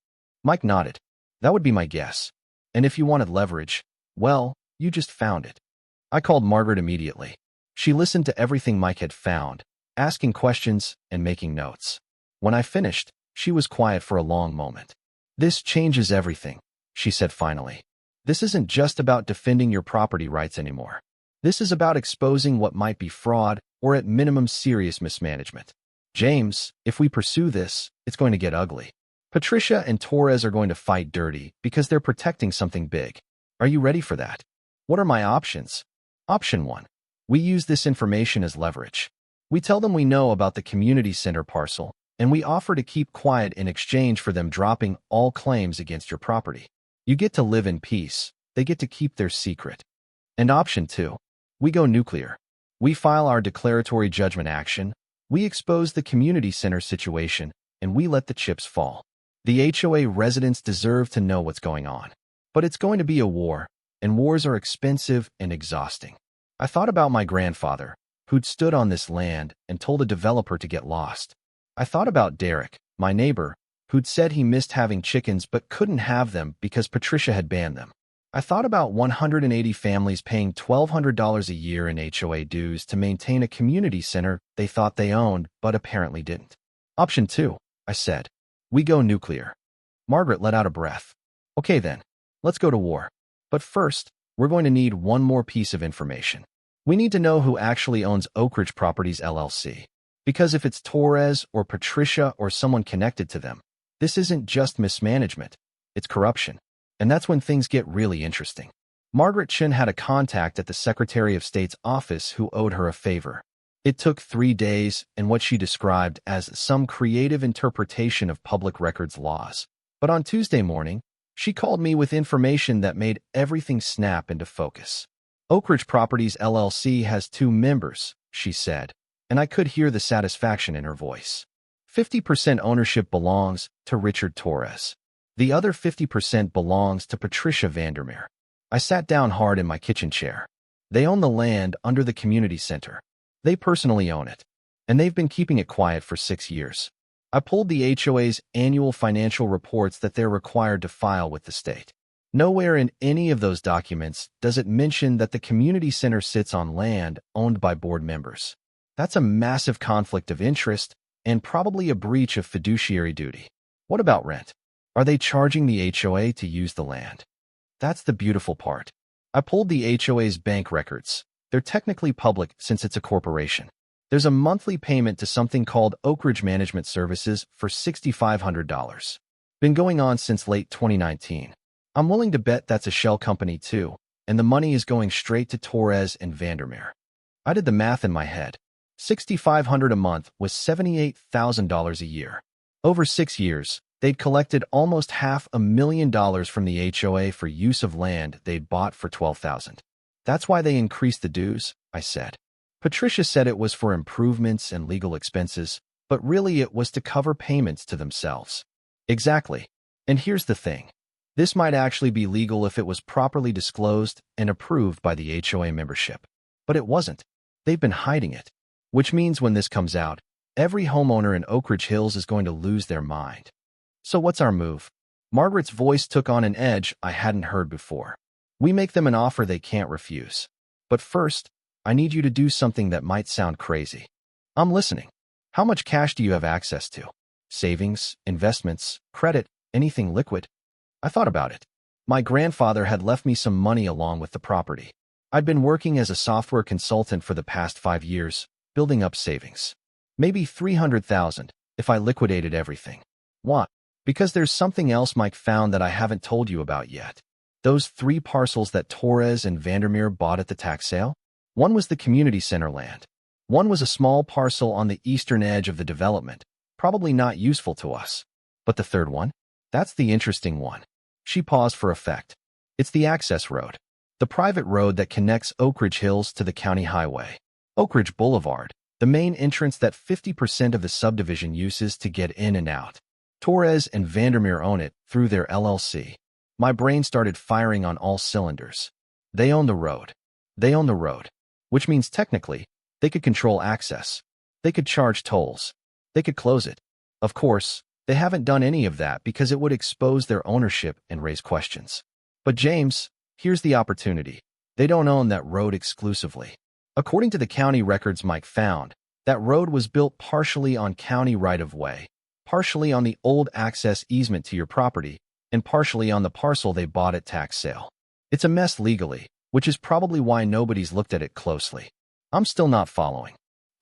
Mike nodded. That would be my guess. And if you wanted leverage, well, you just found it. I called Margaret immediately. She listened to everything Mike had found, asking questions and making notes. When I finished, she was quiet for a long moment. This changes everything, she said finally. This isn't just about defending your property rights anymore. This is about exposing what might be fraud or at minimum serious mismanagement. James, if we pursue this, it's going to get ugly. Patricia and Torres are going to fight dirty because they're protecting something big. Are you ready for that? What are my options? Option 1. We use this information as leverage. We tell them we know about the community center parcel, and we offer to keep quiet in exchange for them dropping all claims against your property. You get to live in peace. They get to keep their secret. And option 2. We go nuclear. We file our declaratory judgment action. We expose the community center situation, and we let the chips fall. The HOA residents deserve to know what's going on. But it's going to be a war, and wars are expensive and exhausting. I thought about my grandfather, who'd stood on this land and told a developer to get lost. I thought about Derek, my neighbor, who'd said he missed having chickens but couldn't have them because Patricia had banned them. I thought about 180 families paying $1,200 a year in HOA dues to maintain a community center they thought they owned but apparently didn't. Option 2, I said. We go nuclear. Margaret let out a breath. Okay then, let's go to war. But first, we're going to need one more piece of information. We need to know who actually owns Oak Ridge Properties LLC. Because if it's Torres or Patricia or someone connected to them, this isn't just mismanagement, it's corruption. And that's when things get really interesting. Margaret Chin had a contact at the Secretary of State's office who owed her a favor. It took 3 days and what she described as some creative interpretation of public records laws. But on Tuesday morning, she called me with information that made everything snap into focus. Oak Ridge Properties LLC has 2 members, she said, and I could hear the satisfaction in her voice. 50% ownership belongs to Richard Torres. The other 50% belongs to Patricia Vandermeer. I sat down hard in my kitchen chair. They own the land under the community center. They personally own it, and they've been keeping it quiet for 6 years. I pulled the HOA's annual financial reports that they're required to file with the state. Nowhere in any of those documents does it mention that the community center sits on land owned by board members. That's a massive conflict of interest and probably a breach of fiduciary duty. What about rent? Are they charging the HOA to use the land? That's the beautiful part. I pulled the HOA's bank records. They're technically public since it's a corporation. There's a monthly payment to something called Oak Ridge Management Services for $6,500. Been going on since late 2019. I'm willing to bet that's a shell company too, and the money is going straight to Torres and Vandermeer. I did the math in my head. $6,500 a month was $78,000 a year. Over 6 years, they'd collected almost $500,000 from the HOA for use of land they'd bought for $12,000. That's why they increased the dues, I said. Patricia said it was for improvements and legal expenses, but really it was to cover payments to themselves. Exactly. And here's the thing. This might actually be legal if it was properly disclosed and approved by the HOA membership. But it wasn't. They've been hiding it. Which means when this comes out, every homeowner in Oak Ridge Hills is going to lose their mind. So what's our move? Margaret's voice took on an edge I hadn't heard before. We make them an offer they can't refuse. But first, I need you to do something that might sound crazy. I'm listening. How much cash do you have access to? Savings, investments, credit, anything liquid? I thought about it. My grandfather had left me some money along with the property. I'd been working as a software consultant for the past 5 years, building up savings. Maybe 300,000 if I liquidated everything. Why? Because there's something else Mike found that I haven't told you about yet. Those 3 parcels that Torres and Vandermeer bought at the tax sale? One was the community center land. One was a small parcel on the eastern edge of the development, probably not useful to us. But the third one? That's the interesting one. She paused for effect. It's the access road. The private road that connects Oak Ridge Hills to the county highway. Oak Ridge Boulevard, the main entrance that 50% of the subdivision uses to get in and out. Torres and Vandermeer own it through their LLC. My brain started firing on all cylinders. They own the road. They own the road. Which means technically, they could control access. They could charge tolls. They could close it. Of course, they haven't done any of that because it would expose their ownership and raise questions. But James, here's the opportunity. They don't own that road exclusively. According to the county records Mike found, that road was built partially on county right-of-way, partially on the old access easement to your property, and partially on the parcel they bought at tax sale. It's a mess legally, which is probably why nobody's looked at it closely. I'm still not following.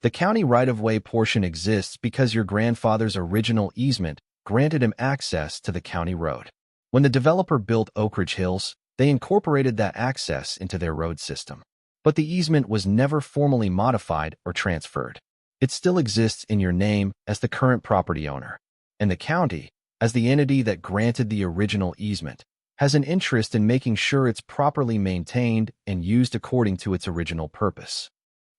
The county right-of-way portion exists because your grandfather's original easement granted him access to the county road. When the developer built Oak Ridge Hills, they incorporated that access into their road system. But the easement was never formally modified or transferred. It still exists in your name as the current property owner. And the county, as the entity that granted the original easement, has an interest in making sure it's properly maintained and used according to its original purpose.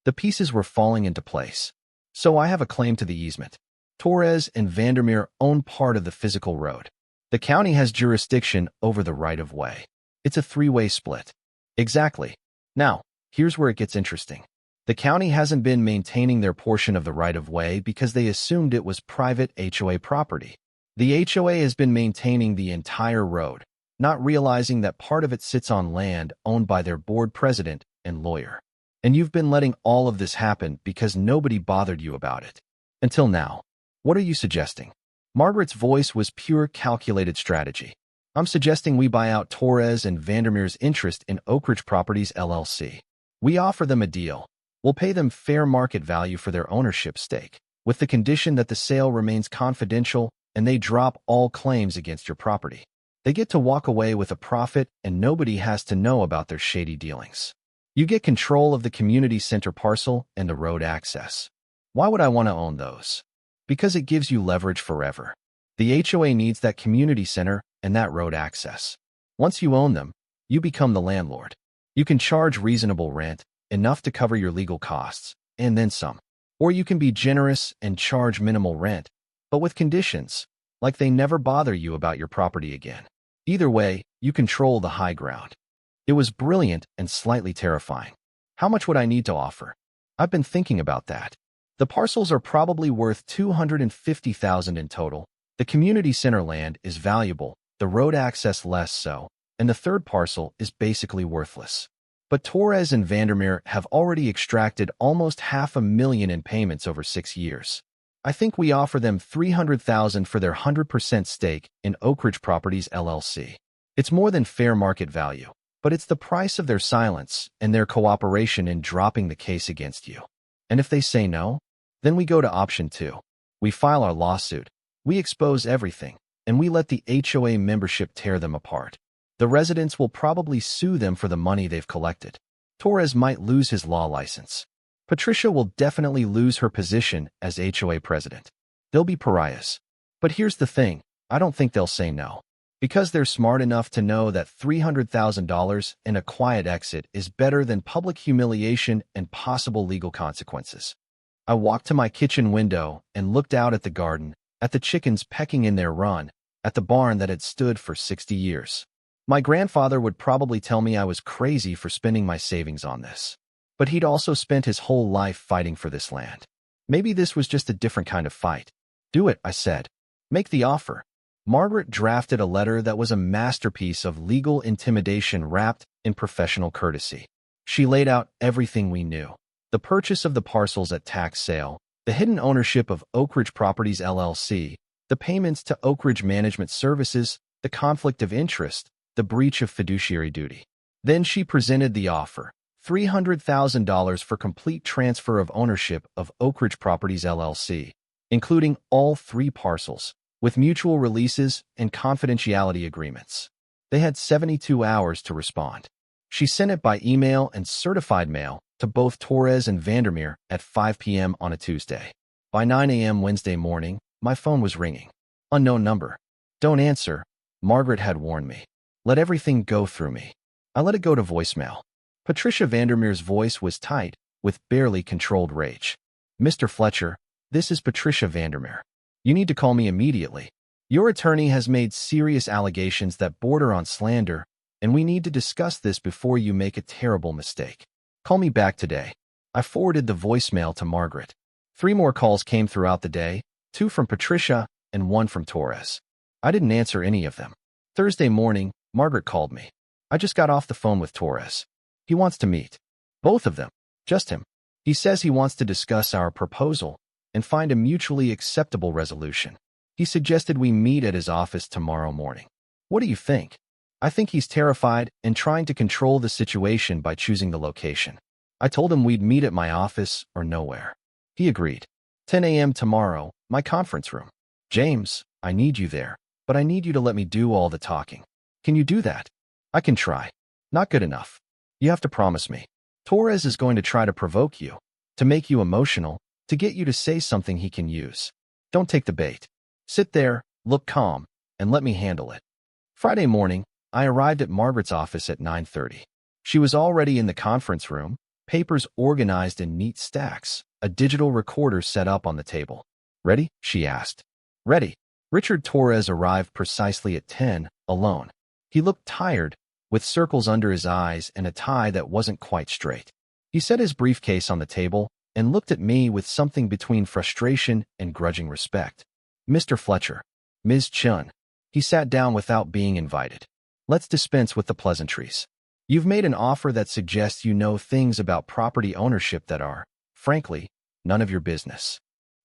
The pieces were falling into place. So I have a claim to the easement. Torres and Vandermeer own part of the physical road. The county has jurisdiction over the right-of-way. It's a 3-way split. Exactly. Now, here's where it gets interesting. The county hasn't been maintaining their portion of the right-of-way because they assumed it was private HOA property. The HOA has been maintaining the entire road, not realizing that part of it sits on land owned by their board president and lawyer. And you've been letting all of this happen because nobody bothered you about it. Until now. What are you suggesting? Margaret's voice was pure calculated strategy. I'm suggesting we buy out Torres and Vandermeer's interest in Oak Ridge Properties LLC. We offer them a deal. We'll pay them fair market value for their ownership stake, with the condition that the sale remains confidential and they drop all claims against your property. They get to walk away with a profit and nobody has to know about their shady dealings. You get control of the community center parcel and the road access. Why would I want to own those? Because it gives you leverage forever. The HOA needs that community center and that road access. Once you own them, you become the landlord. You can charge reasonable rent, enough to cover your legal costs, and then some. Or you can be generous and charge minimal rent, but with conditions, like they never bother you about your property again. Either way, you control the high ground. It was brilliant and slightly terrifying. How much would I need to offer? I've been thinking about that. The parcels are probably worth $250,000 in total. The community center land is valuable, the road access less so, and the third parcel is basically worthless. But Torres and Vandermeer have already extracted almost $500,000 in payments over 6 years. I think we offer them $300,000 for their 100% stake in Oak Ridge Properties LLC. It's more than fair market value, but it's the price of their silence and their cooperation in dropping the case against you. And if they say no, then we go to option 2. We file our lawsuit, we expose everything, and we let the HOA membership tear them apart. The residents will probably sue them for the money they've collected. Torres might lose his law license. Patricia will definitely lose her position as HOA president. They'll be pariahs. But here's the thing, I don't think they'll say no. Because they're smart enough to know that $300,000 in a quiet exit is better than public humiliation and possible legal consequences. I walked to my kitchen window and looked out at the garden, at the chickens pecking in their run, at the barn that had stood for 60 years. My grandfather would probably tell me I was crazy for spending my savings on this. But he'd also spent his whole life fighting for this land. Maybe this was just a different kind of fight. Do it, I said. Make the offer. Margaret drafted a letter that was a masterpiece of legal intimidation wrapped in professional courtesy. She laid out everything we knew. The purchase of the parcels at tax sale, the hidden ownership of Oak Ridge Properties LLC, the payments to Oak Ridge Management Services, the conflict of interest, the breach of fiduciary duty. Then she presented the offer, $300,000 for complete transfer of ownership of Oak Ridge Properties LLC, including all 3 parcels, with mutual releases and confidentiality agreements. They had 72 hours to respond. She sent it by email and certified mail to both Torres and Vandermeer at 5 p.m. on a Tuesday. By 9 a.m. Wednesday morning, my phone was ringing. Unknown number. Don't answer, Margaret had warned me. Let everything go through me. I let it go to voicemail. Patricia Vandermeer's voice was tight, with barely controlled rage. Mr. Fletcher, this is Patricia Vandermeer. You need to call me immediately. Your attorney has made serious allegations that border on slander, and we need to discuss this before you make a terrible mistake. Call me back today. I forwarded the voicemail to Margaret. 3 more calls came throughout the day, 2 from Patricia and 1 from Torres. I didn't answer any of them. Thursday morning, Margaret called me. I just got off the phone with Torres. He wants to meet. Both of them. Just him. He says he wants to discuss our proposal and find a mutually acceptable resolution. He suggested we meet at his office tomorrow morning. What do you think? I think he's terrified and trying to control the situation by choosing the location. I told him we'd meet at my office or nowhere. He agreed. 10 a.m. tomorrow, my conference room. James, I need you there, but I need you to let me do all the talking. Can you do that? I can try. Not good enough. You have to promise me. Torres is going to try to provoke you, to make you emotional, to get you to say something he can use. Don't take the bait. Sit there, look calm, and let me handle it. Friday morning, I arrived at Margaret's office at 9:30. She was already in the conference room, papers organized in neat stacks, a digital recorder set up on the table. Ready? She asked. Ready. Richard Torres arrived precisely at 10, alone. He looked tired, with circles under his eyes and a tie that wasn't quite straight. He set his briefcase on the table and looked at me with something between frustration and grudging respect. Mr. Fletcher. Ms. Chun. He sat down without being invited. Let's dispense with the pleasantries. You've made an offer that suggests you know things about property ownership that are, frankly, none of your business.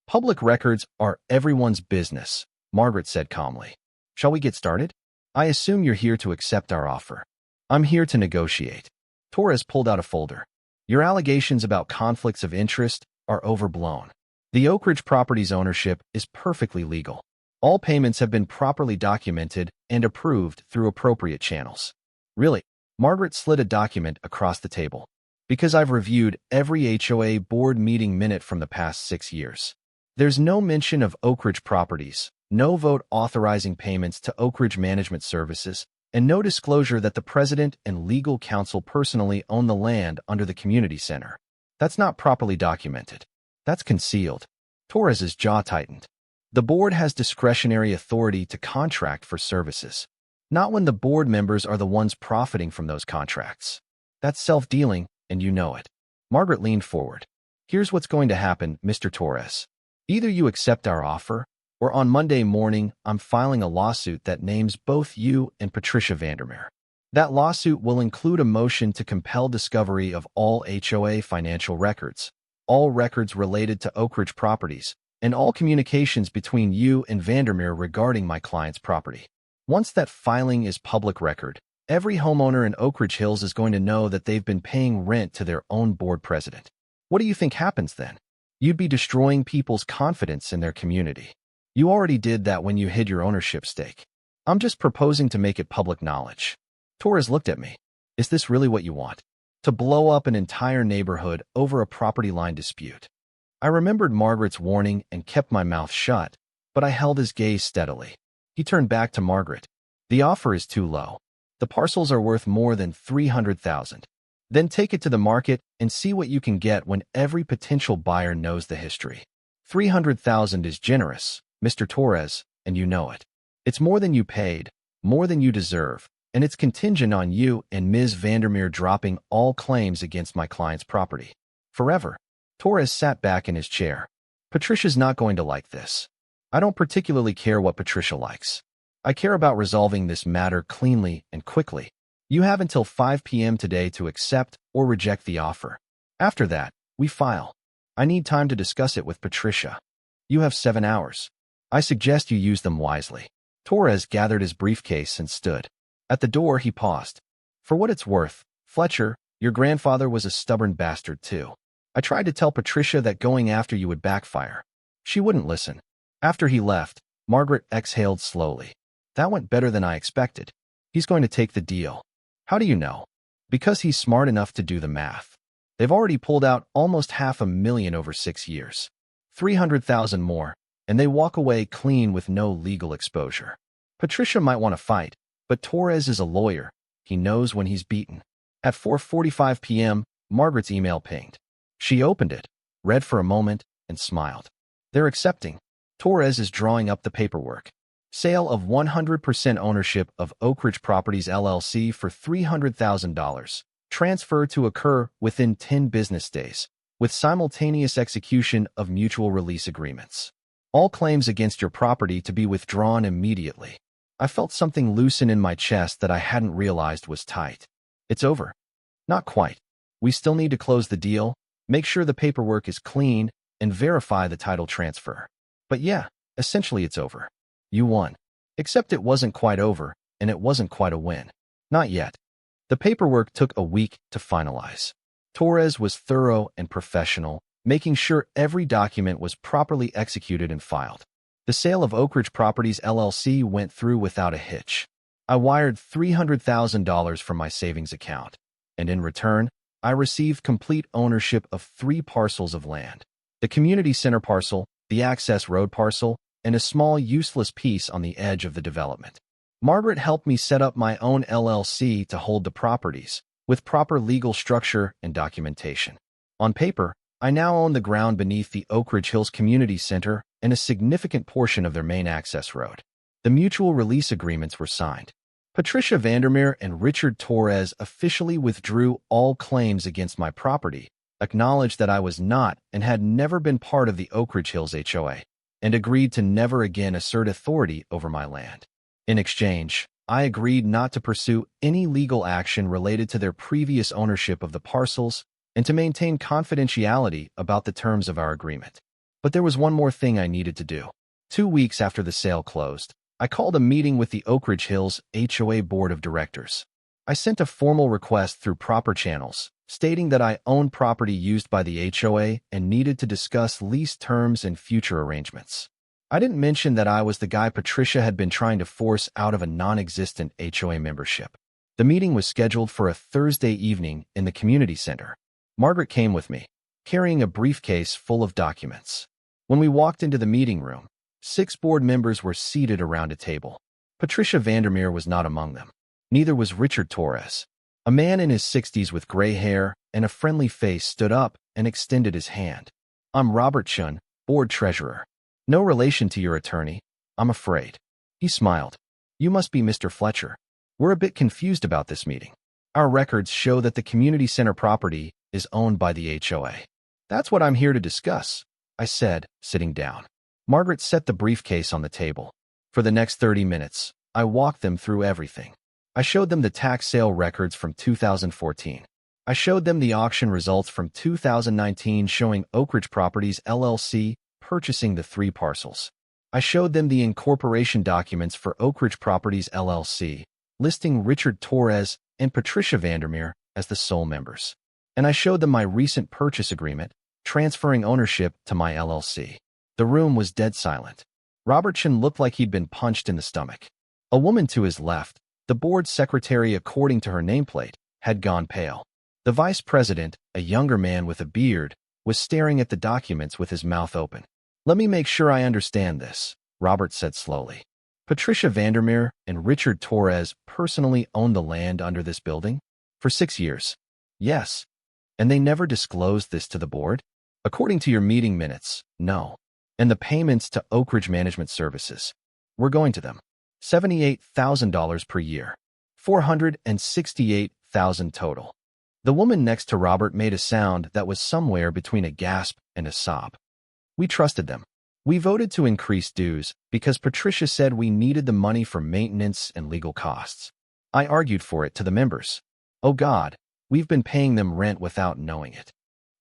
Public records are everyone's business, Margaret said calmly. Shall we get started? I assume you're here to accept our offer. I'm here to negotiate. Torres pulled out a folder. Your allegations about conflicts of interest are overblown. The Oak Ridge Properties ownership is perfectly legal. All payments have been properly documented and approved through appropriate channels. Really? Margaret slid a document across the table. Because I've reviewed every HOA board meeting minute from the past 6 years. There's no mention of Oak Ridge Properties, no vote authorizing payments to Oak Ridge Management Services, and no disclosure that the president and legal counsel personally own the land under the community center. That's not properly documented. That's concealed. Torres's jaw tightened. The board has discretionary authority to contract for services, not when the board members are the ones profiting from those contracts. That's self-dealing, and you know it. Margaret leaned forward. Here's what's going to happen, Mr. Torres. Either you accept our offer, or on Monday morning, I'm filing a lawsuit that names both you and Patricia Vandermeer. That lawsuit will include a motion to compel discovery of all HOA financial records, all records related to Oak Ridge Properties, and all communications between you and Vandermeer regarding my client's property. Once that filing is public record, every homeowner in Oak Ridge Hills is going to know that they've been paying rent to their own board president. What do you think happens then? You'd be destroying people's confidence in their community. You already did that when you hid your ownership stake. I'm just proposing to make it public knowledge. Torres looked at me. Is this really what you want? To blow up an entire neighborhood over a property line dispute? I remembered Margaret's warning and kept my mouth shut, but I held his gaze steadily. He turned back to Margaret. The offer is too low. The parcels are worth more than $300,000. Then take it to the market and see what you can get when every potential buyer knows the history. $300,000 is generous, Mr. Torres, and you know it. It's more than you paid, more than you deserve, and it's contingent on you and Ms. Vandermeer dropping all claims against my client's property. Forever. Torres sat back in his chair. Patricia's not going to like this. I don't particularly care what Patricia likes. I care about resolving this matter cleanly and quickly. You have until 5 p.m. today to accept or reject the offer. After that, we file. I need time to discuss it with Patricia. You have 7 hours. I suggest you use them wisely. Torres gathered his briefcase and stood. At the door, he paused. For what it's worth, Fletcher, your grandfather was a stubborn bastard too. I tried to tell Patricia that going after you would backfire. She wouldn't listen. After he left, Margaret exhaled slowly. That went better than I expected. He's going to take the deal. How do you know? Because he's smart enough to do the math. They've already pulled out almost $500,000 over 6 years. 300,000 more, and they walk away clean with no legal exposure. Patricia might want to fight, but Torres is a lawyer. He knows when he's beaten. At 4:45 p.m., Margaret's email pinged. She opened it, read for a moment, and smiled. They're accepting. Torres is drawing up the paperwork. Sale of 100% ownership of Oak Ridge Properties LLC for $300,000. Transfer to occur within 10 business days, with simultaneous execution of mutual release agreements. All claims against your property to be withdrawn immediately. I felt something loosen in my chest that I hadn't realized was tight. It's over. Not quite. We still need to close the deal, make sure the paperwork is clean, and verify the title transfer. But yeah, essentially it's over. You won. Except it wasn't quite over, and it wasn't quite a win. Not yet. The paperwork took a week to finalize. Torres was thorough and professional, making sure every document was properly executed and filed. The sale of Oak Ridge Properties LLC went through without a hitch. I wired $300,000 from my savings account, and in return, I received complete ownership of 3 parcels of land. The community center parcel, the access road parcel, and a small useless piece on the edge of the development. Margaret helped me set up my own LLC to hold the properties, with proper legal structure and documentation. On paper, I now own the ground beneath the Oak Ridge Hills Community Center and a significant portion of their main access road. The mutual release agreements were signed. Patricia Vandermeer and Richard Torres officially withdrew all claims against my property, acknowledged that I was not and had never been part of the Oak Ridge Hills HOA, and agreed to never again assert authority over my land. In exchange, I agreed not to pursue any legal action related to their previous ownership of the parcels and to maintain confidentiality about the terms of our agreement. But there was one more thing I needed to do. 2 weeks after the sale closed, I called a meeting with the Oak Ridge Hills HOA Board of Directors. I sent a formal request through proper channels, stating that I owned property used by the HOA and needed to discuss lease terms and future arrangements. I didn't mention that I was the guy Patricia had been trying to force out of a non-existent HOA membership. The meeting was scheduled for a Thursday evening in the community center. Margaret came with me, carrying a briefcase full of documents. When we walked into the meeting room, 6 board members were seated around a table. Patricia Vandermeer was not among them. Neither was Richard Torres. A man in his 60s with gray hair and a friendly face stood up and extended his hand. I'm Robert Chun, board treasurer. No relation to your attorney, I'm afraid. He smiled. You must be Mr. Fletcher. We're a bit confused about this meeting. Our records show that the community center property is owned by the HOA. That's what I'm here to discuss, I said, sitting down. Margaret set the briefcase on the table. For the next 30 minutes, I walked them through everything. I showed them the tax sale records from 2014. I showed them the auction results from 2019 showing Oak Ridge Properties LLC purchasing the 3 parcels. I showed them the incorporation documents for Oak Ridge Properties LLC, listing Richard Torres and Patricia Vandermeer as the sole members. And I showed them my recent purchase agreement, transferring ownership to my LLC. The room was dead silent. Robertson looked like he'd been punched in the stomach. A woman to his left, the board secretary according to her nameplate, had gone pale. The vice president, a younger man with a beard, was staring at the documents with his mouth open. Let me make sure I understand this, Robert said slowly. Patricia Vandermeer and Richard Torres personally owned the land under this building? For 6 years. Yes. And they never disclosed this to the board? According to your meeting minutes, no. And the payments to Oak Ridge Management Services. We're going to them. $78,000 per year. $468,000 total. The woman next to Robert made a sound that was somewhere between a gasp and a sob. We trusted them. We voted to increase dues because Patricia said we needed the money for maintenance and legal costs. I argued for it to the members. Oh God, we've been paying them rent without knowing it.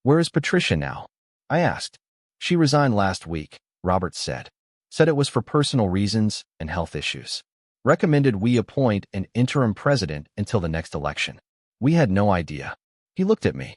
Where is Patricia now? I asked. She resigned last week, Robert said. Said it was for personal reasons and health issues. Recommended we appoint an interim president until the next election. We had no idea. He looked at me.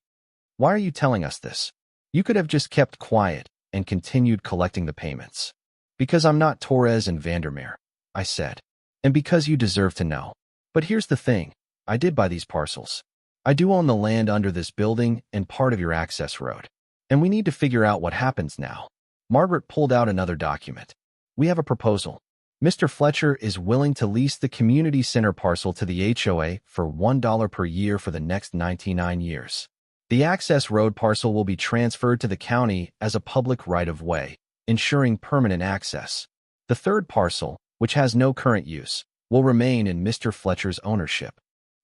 Why are you telling us this? You could have just kept quiet and continued collecting the payments. Because I'm not Torres and Vandermeer, I said. And because you deserve to know. But here's the thing. I did buy these parcels. I do own the land under this building and part of your access road. And we need to figure out what happens now. Margaret pulled out another document. We have a proposal. Mr. Fletcher is willing to lease the community center parcel to the HOA for $1 per year for the next 99 years. The access road parcel will be transferred to the county as a public right-of-way, ensuring permanent access. The third parcel, which has no current use, will remain in Mr. Fletcher's ownership.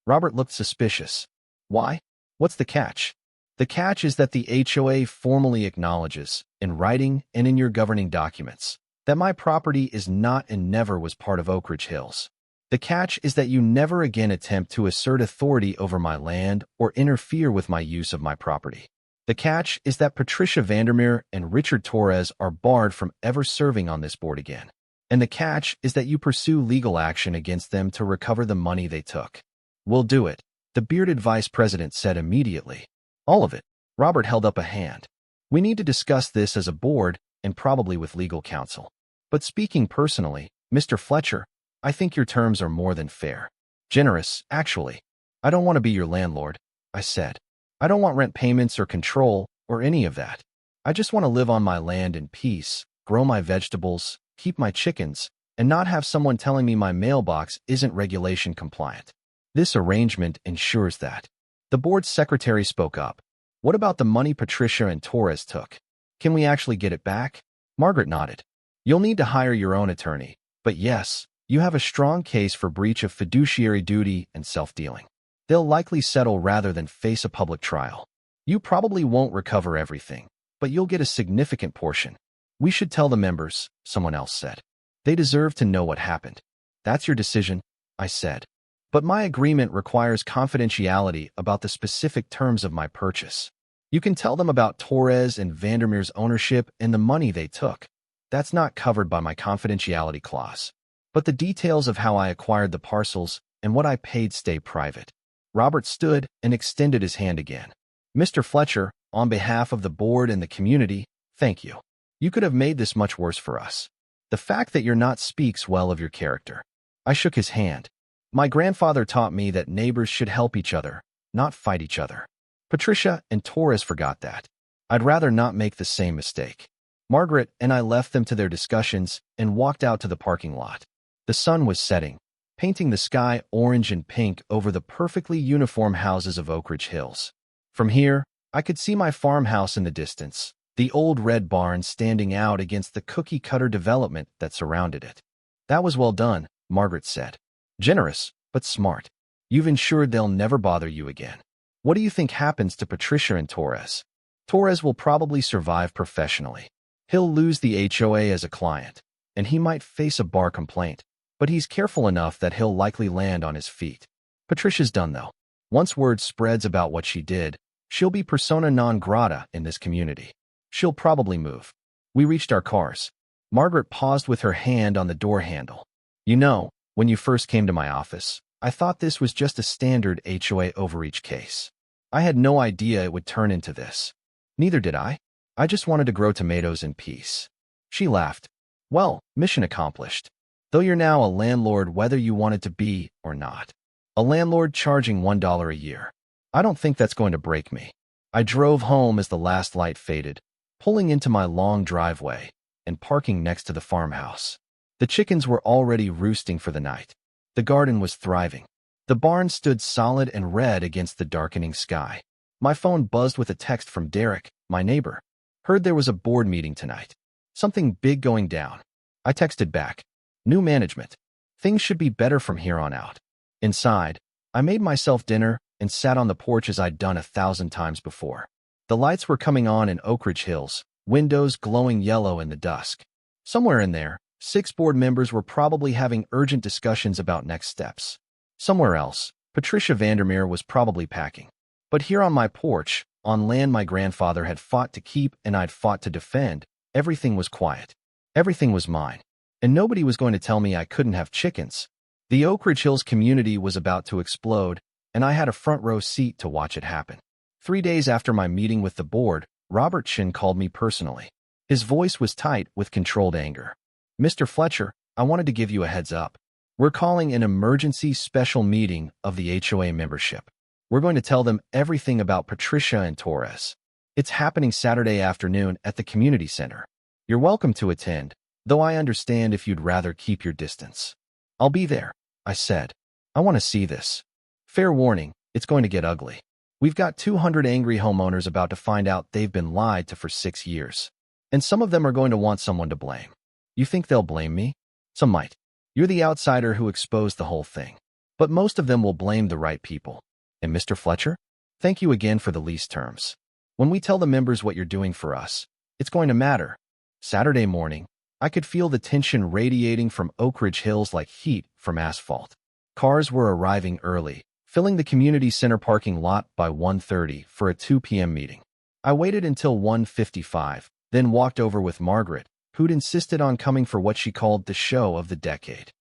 Robert looked suspicious. Why? What's the catch? The catch is that the HOA formally acknowledges, in writing and in your governing documents, that my property is not and never was part of Oak Ridge Hills. The catch is that you never again attempt to assert authority over my land or interfere with my use of my property. The catch is that Patricia Vandermeer and Richard Torres are barred from ever serving on this board again. And the catch is that you pursue legal action against them to recover the money they took. We'll do it, the bearded vice president said immediately. All of it. Robert held up a hand. We need to discuss this as a board and probably with legal counsel. But speaking personally, Mr. Fletcher, I think your terms are more than fair. Generous, actually. I don't want to be your landlord, I said. I don't want rent payments or control or any of that. I just want to live on my land in peace, grow my vegetables, keep my chickens, and not have someone telling me my mailbox isn't regulation compliant. This arrangement ensures that. The board's secretary spoke up. What about the money Patricia and Torres took? Can we actually get it back? Margaret nodded. You'll need to hire your own attorney, but yes, you have a strong case for breach of fiduciary duty and self-dealing. They'll likely settle rather than face a public trial. You probably won't recover everything, but you'll get a significant portion. We should tell the members, someone else said. They deserve to know what happened. That's your decision, I said. But my agreement requires confidentiality about the specific terms of my purchase. You can tell them about Torres and Vandermeer's ownership and the money they took. That's not covered by my confidentiality clause. But the details of how I acquired the parcels and what I paid stay private. Robert stood and extended his hand again. Mr. Fletcher, on behalf of the board and the community, thank you. You could have made this much worse for us. The fact that you're not speaks well of your character. I shook his hand. My grandfather taught me that neighbors should help each other, not fight each other. Patricia and Torres forgot that. I'd rather not make the same mistake. Margaret and I left them to their discussions and walked out to the parking lot. The sun was setting, painting the sky orange and pink over the perfectly uniform houses of Oak Ridge Hills. From here, I could see my farmhouse in the distance, the old red barn standing out against the cookie-cutter development that surrounded it. That was well done, Margaret said. Generous, but smart. You've ensured they'll never bother you again. What do you think happens to Patricia and Torres? Torres will probably survive professionally. He'll lose the HOA as a client, and he might face a bar complaint, but he's careful enough that he'll likely land on his feet. Patricia's done, though. Once word spreads about what she did, she'll be persona non grata in this community. She'll probably move. We reached our cars. Margaret paused with her hand on the door handle. You know, when you first came to my office, I thought this was just a standard HOA overreach case. I had no idea it would turn into this. Neither did I. I just wanted to grow tomatoes in peace. She laughed. Well, mission accomplished. Though you're now a landlord whether you wanted to be or not. A landlord charging $1 a year. I don't think that's going to break me. I drove home as the last light faded, pulling into my long driveway and parking next to the farmhouse. The chickens were already roosting for the night. The garden was thriving. The barn stood solid and red against the darkening sky. My phone buzzed with a text from Derek, my neighbor. Heard there was a board meeting tonight. Something big going down. I texted back. New management. Things should be better from here on out. Inside, I made myself dinner and sat on the porch as I'd done 1,000 times before. The lights were coming on in Oak Ridge Hills, windows glowing yellow in the dusk. Somewhere in there, 6 board members were probably having urgent discussions about next steps. Somewhere else, Patricia Vandermeer was probably packing. But here on my porch, On land my grandfather had fought to keep and I'd fought to defend, everything was quiet. Everything was mine. And nobody was going to tell me I couldn't have chickens. The Oak Ridge Hills community was about to explode, and I had a front row seat to watch it happen. 3 days after my meeting with the board, Robert Chin called me personally. His voice was tight with controlled anger. "Mr. Fletcher, I wanted to give you a heads up. We're calling an emergency special meeting of the HOA membership. We're going to tell them everything about Patricia and Torres. It's happening Saturday afternoon at the community center. You're welcome to attend, though I understand if you'd rather keep your distance." "I'll be there," I said. "I want to see this. Fair warning, it's going to get ugly. We've got 200 angry homeowners about to find out they've been lied to for 6 years. And some of them are going to want someone to blame. You think they'll blame me? Some might. You're the outsider who exposed the whole thing. But most of them will blame the right people. And Mr. Fletcher, thank you again for the lease terms. When we tell the members what you're doing for us, it's going to matter." Saturday morning, I could feel the tension radiating from Oak Ridge Hills like heat from asphalt. Cars were arriving early, filling the community center parking lot by 1:30 for a 2 p.m. meeting. I waited until 1:55, then walked over with Margaret, who'd insisted on coming for what she called the show of the decade.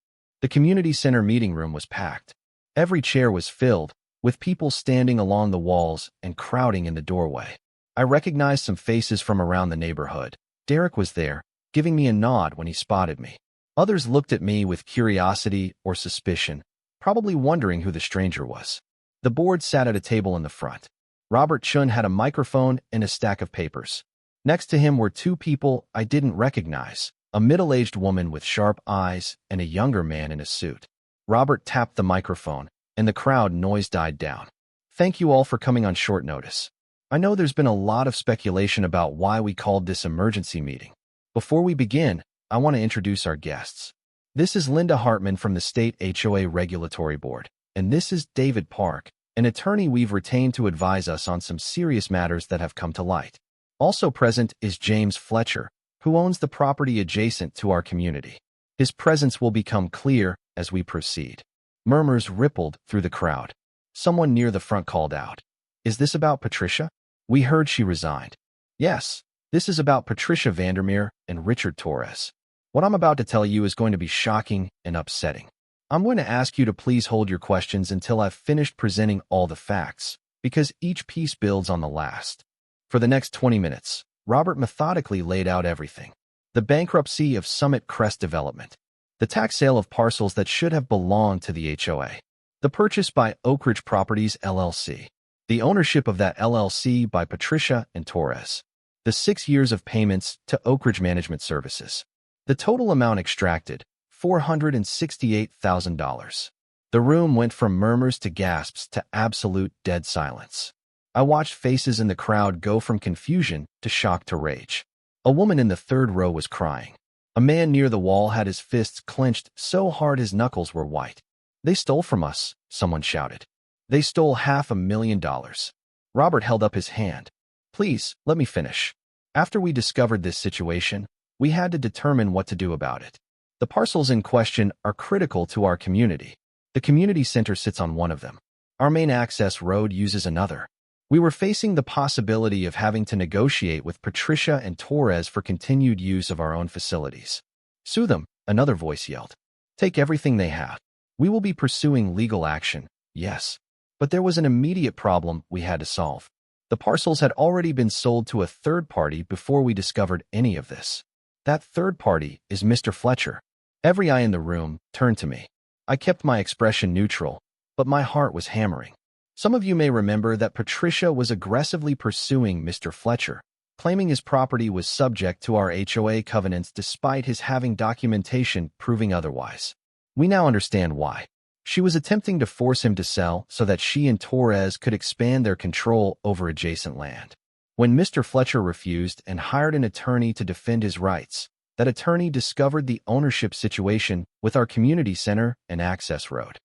The community center meeting room was packed. Every chair was filled, with people standing along the walls and crowding in the doorway. I recognized some faces from around the neighborhood. Derek was there, giving me a nod when he spotted me. Others looked at me with curiosity or suspicion, probably wondering who the stranger was. The board sat at a table in the front. Robert Chun had a microphone and a stack of papers. Next to him were 2 people I didn't recognize, a middle-aged woman with sharp eyes and a younger man in a suit. Robert tapped the microphone, and the crowd noise died down. "Thank you all for coming on short notice. I know there's been a lot of speculation about why we called this emergency meeting. Before we begin, I want to introduce our guests. This is Linda Hartman from the State HOA Regulatory Board, and this is David Park, an attorney we've retained to advise us on some serious matters that have come to light. Also present is James Fletcher, who owns the property adjacent to our community. His presence will become clear as we proceed." Murmurs rippled through the crowd. Someone near the front called out, "Is this about Patricia? We heard she resigned." "Yes, this is about Patricia Vandermeer and Richard Torres. What I'm about to tell you is going to be shocking and upsetting. I'm going to ask you to please hold your questions until I've finished presenting all the facts, because each piece builds on the last." For the next 20 minutes, Robert methodically laid out everything. The bankruptcy of Summit Crest Development. The tax sale of parcels that should have belonged to the HOA. The purchase by Oak Ridge Properties, LLC. The ownership of that LLC by Patricia and Torres. The 6 years of payments to Oak Ridge Management Services. The total amount extracted, $468,000. The room went from murmurs to gasps to absolute dead silence. I watched faces in the crowd go from confusion to shock to rage. A woman in the 3rd row was crying. A man near the wall had his fists clenched so hard his knuckles were white. "They stole from us," someone shouted. "They stole $500,000. Robert held up his hand. "Please, let me finish. After we discovered this situation, we had to determine what to do about it. The parcels in question are critical to our community. The community center sits on one of them. Our main access road uses another. We were facing the possibility of having to negotiate with Patricia and Torres for continued use of our own facilities. Sue them," another voice yelled. "Take everything they have. We will be pursuing legal action, yes." But there was an immediate problem we had to solve. The parcels had already been sold to a third party before we discovered any of this. That third party is Mr. Fletcher. Every eye in the room turned to me. I kept my expression neutral, but my heart was hammering. Some of you may remember that Patricia was aggressively pursuing Mr. Fletcher, claiming his property was subject to our HOA covenants despite his having documentation proving otherwise. We now understand why. She was attempting to force him to sell so that she and Torres could expand their control over adjacent land. When Mr. Fletcher refused and hired an attorney to defend his rights, that attorney discovered the ownership situation with our community center and access road.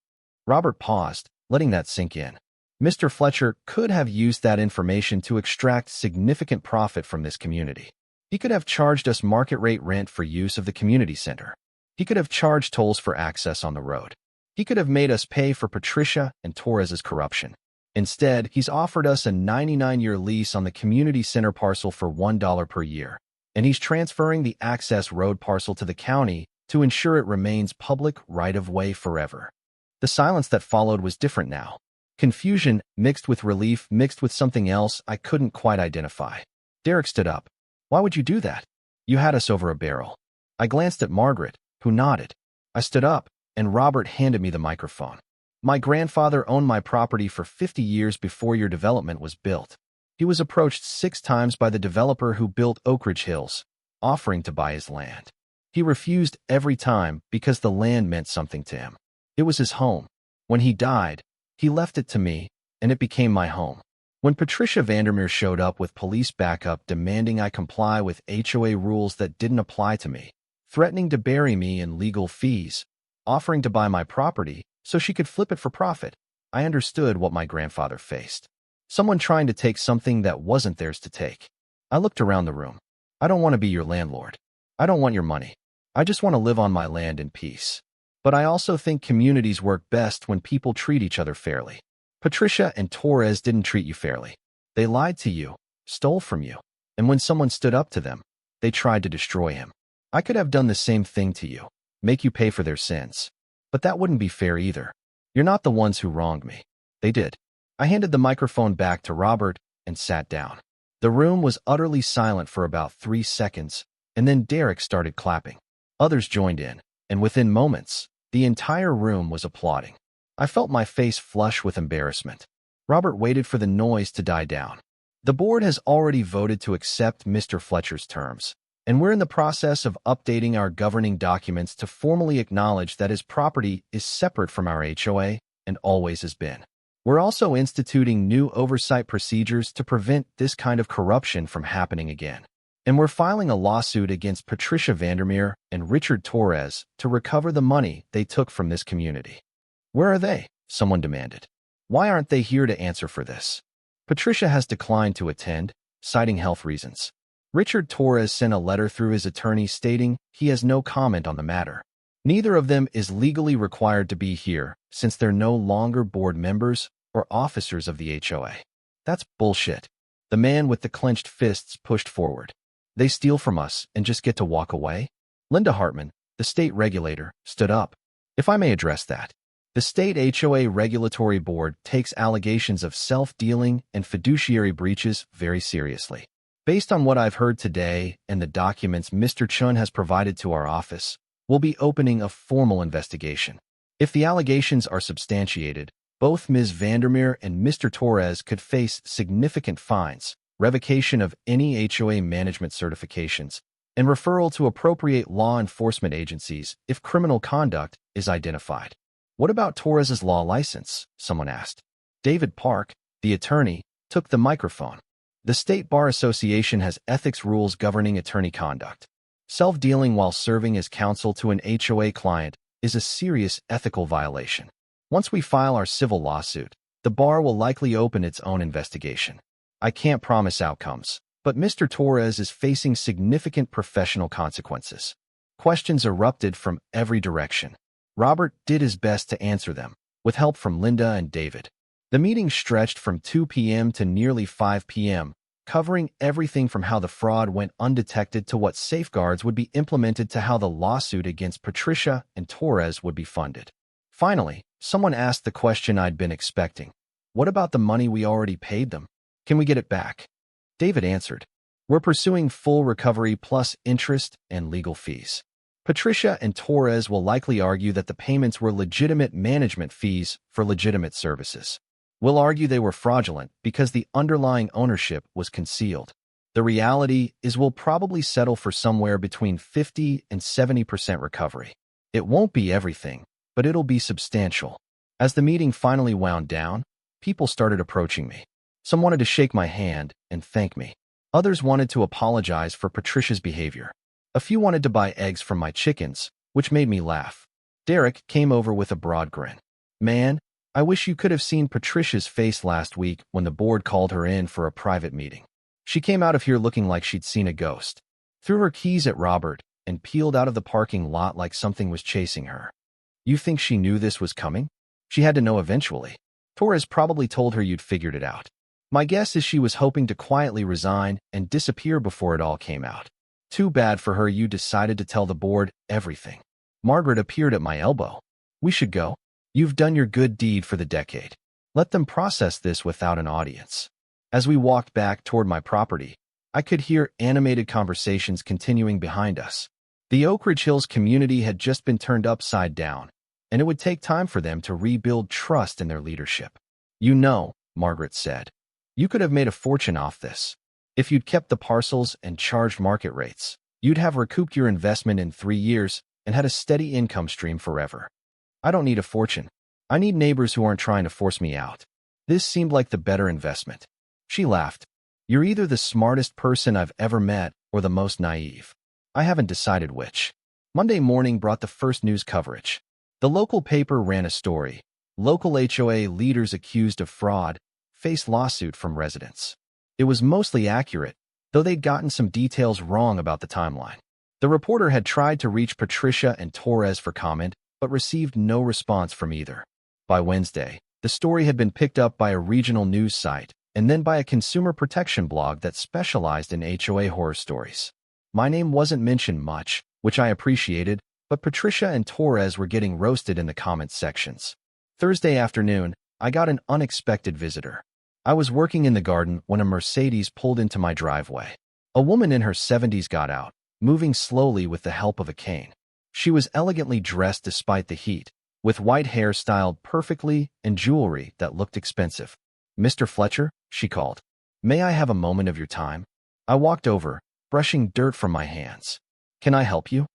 Robert paused, letting that sink in. Mr. Fletcher could have used that information to extract significant profit from this community. He could have charged us market rate rent for use of the community center. He could have charged tolls for access on the road. He could have made us pay for Patricia and Torres's corruption. Instead, he's offered us a 99-year lease on the community center parcel for $1 per year, and he's transferring the access road parcel to the county to ensure it remains public right-of-way forever. The silence that followed was different now. Confusion mixed with relief, mixed with something else I couldn't quite identify. Derek stood up. Why would you do that? You had us over a barrel. I glanced at Margaret, who nodded. I stood up, and Robert handed me the microphone. My grandfather owned my property for 50 years before your development was built. He was approached 6 times by the developer who built Oak Ridge Hills, offering to buy his land. He refused every time because the land meant something to him. It was his home. When he died, he left it to me, and it became my home. When Patricia Vandermeer showed up with police backup demanding I comply with HOA rules that didn't apply to me, threatening to bury me in legal fees, offering to buy my property so she could flip it for profit, I understood what my grandfather faced. Someone trying to take something that wasn't theirs to take. I looked around the room. I don't want to be your landlord. I don't want your money. I just want to live on my land in peace. But I also think communities work best when people treat each other fairly. Patricia and Torres didn't treat you fairly. They lied to you, stole from you, and when someone stood up to them, they tried to destroy him. I could have done the same thing to you, make you pay for their sins. But that wouldn't be fair either. You're not the ones who wronged me. They did. I handed the microphone back to Robert and sat down. The room was utterly silent for about 3 seconds, and then Derek started clapping. Others joined in, and within moments, the entire room was applauding. I felt my face flush with embarrassment. Robert waited for the noise to die down. The board has already voted to accept Mr. Fletcher's terms, and we're in the process of updating our governing documents to formally acknowledge that his property is separate from our HOA and always has been. We're also instituting new oversight procedures to prevent this kind of corruption from happening again. And we're filing a lawsuit against Patricia Vandermeer and Richard Torres to recover the money they took from this community. Where are they? Someone demanded. Why aren't they here to answer for this? Patricia has declined to attend, citing health reasons. Richard Torres sent a letter through his attorney stating he has no comment on the matter. Neither of them is legally required to be here since they're no longer board members or officers of the HOA. That's bullshit. The man with the clenched fists pushed forward. They steal from us and just get to walk away? Linda Hartman, the state regulator, stood up. If I may address that. The state HOA regulatory board takes allegations of self-dealing and fiduciary breaches very seriously. Based on what I've heard today and the documents Mr. Chun has provided to our office, we'll be opening a formal investigation. If the allegations are substantiated, both Ms. Vandermeer and Mr. Torres could face significant fines, revocation of any HOA management certifications, and referral to appropriate law enforcement agencies if criminal conduct is identified. What about Torres's law license? Someone asked. David Park, the attorney, took the microphone. The State Bar Association has ethics rules governing attorney conduct. Self-dealing while serving as counsel to an HOA client is a serious ethical violation. Once we file our civil lawsuit, the bar will likely open its own investigation. I can't promise outcomes, but Mr. Torres is facing significant professional consequences. Questions erupted from every direction. Robert did his best to answer them, with help from Linda and David. The meeting stretched from 2 p.m. to nearly 5 p.m., covering everything from how the fraud went undetected to what safeguards would be implemented to how the lawsuit against Patricia and Torres would be funded. Finally, someone asked the question I'd been expecting. What about the money we already paid them? Can we get it back? David answered. We're pursuing full recovery plus interest and legal fees. Patricia and Torres will likely argue that the payments were legitimate management fees for legitimate services. We'll argue they were fraudulent because the underlying ownership was concealed. The reality is we'll probably settle for somewhere between 50 and 70% recovery. It won't be everything, but it'll be substantial. As the meeting finally wound down, people started approaching me. Some wanted to shake my hand and thank me. Others wanted to apologize for Patricia's behavior. A few wanted to buy eggs from my chickens, which made me laugh. Derek came over with a broad grin. Man, I wish you could have seen Patricia's face last week when the board called her in for a private meeting. She came out of here looking like she'd seen a ghost, threw her keys at Robert, and peeled out of the parking lot like something was chasing her. You think she knew this was coming? She had to know eventually. Torres probably told her you'd figured it out. My guess is she was hoping to quietly resign and disappear before it all came out. Too bad for her you decided to tell the board everything. Margaret appeared at my elbow. We should go. You've done your good deed for the decade. Let them process this without an audience. As we walked back toward my property, I could hear animated conversations continuing behind us. The Oak Ridge Hills community had just been turned upside down, and it would take time for them to rebuild trust in their leadership. You know, Margaret said, you could have made a fortune off this. If you'd kept the parcels and charged market rates, you'd have recouped your investment in 3 years and had a steady income stream forever. I don't need a fortune. I need neighbors who aren't trying to force me out. This seemed like the better investment. She laughed. You're either the smartest person I've ever met or the most naive. I haven't decided which. Monday morning brought the first news coverage. The local paper ran a story. Local HOA leaders accused of fraud face lawsuit from residents. It was mostly accurate, though they'd gotten some details wrong about the timeline. The reporter had tried to reach Patricia and Torres for comment, but received no response from either. By Wednesday, the story had been picked up by a regional news site and then by a consumer protection blog that specialized in HOA horror stories. My name wasn't mentioned much, which I appreciated, but Patricia and Torres were getting roasted in the comments sections. Thursday afternoon, I got an unexpected visitor. I was working in the garden when a Mercedes pulled into my driveway. A woman in her 70s got out, moving slowly with the help of a cane. She was elegantly dressed despite the heat, with white hair styled perfectly and jewelry that looked expensive. Mr. Fletcher, she called. May I have a moment of your time? I walked over, brushing dirt from my hands. Can I help you?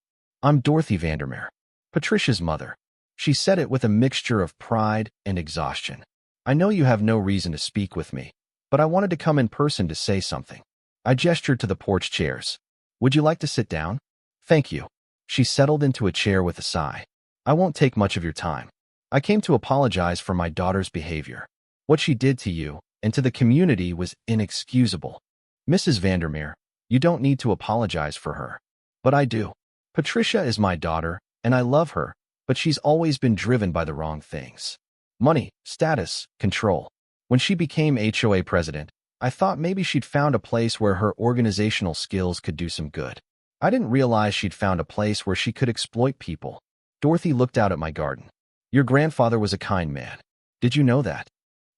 I'm Dorothy Vandermeer, Patricia's mother. She said it with a mixture of pride and exhaustion. I know you have no reason to speak with me, but I wanted to come in person to say something. I gestured to the porch chairs. Would you like to sit down? Thank you. She settled into a chair with a sigh. I won't take much of your time. I came to apologize for my daughter's behavior. What she did to you and to the community was inexcusable. Mrs. Vandermeer, you don't need to apologize for her. But I do. Patricia is my daughter, and I love her, but she's always been driven by the wrong things. Money, status, control. When she became HOA president, I thought maybe she'd found a place where her organizational skills could do some good. I didn't realize she'd found a place where she could exploit people. Dorothy looked out at my garden. Your grandfather was a kind man. Did you know that?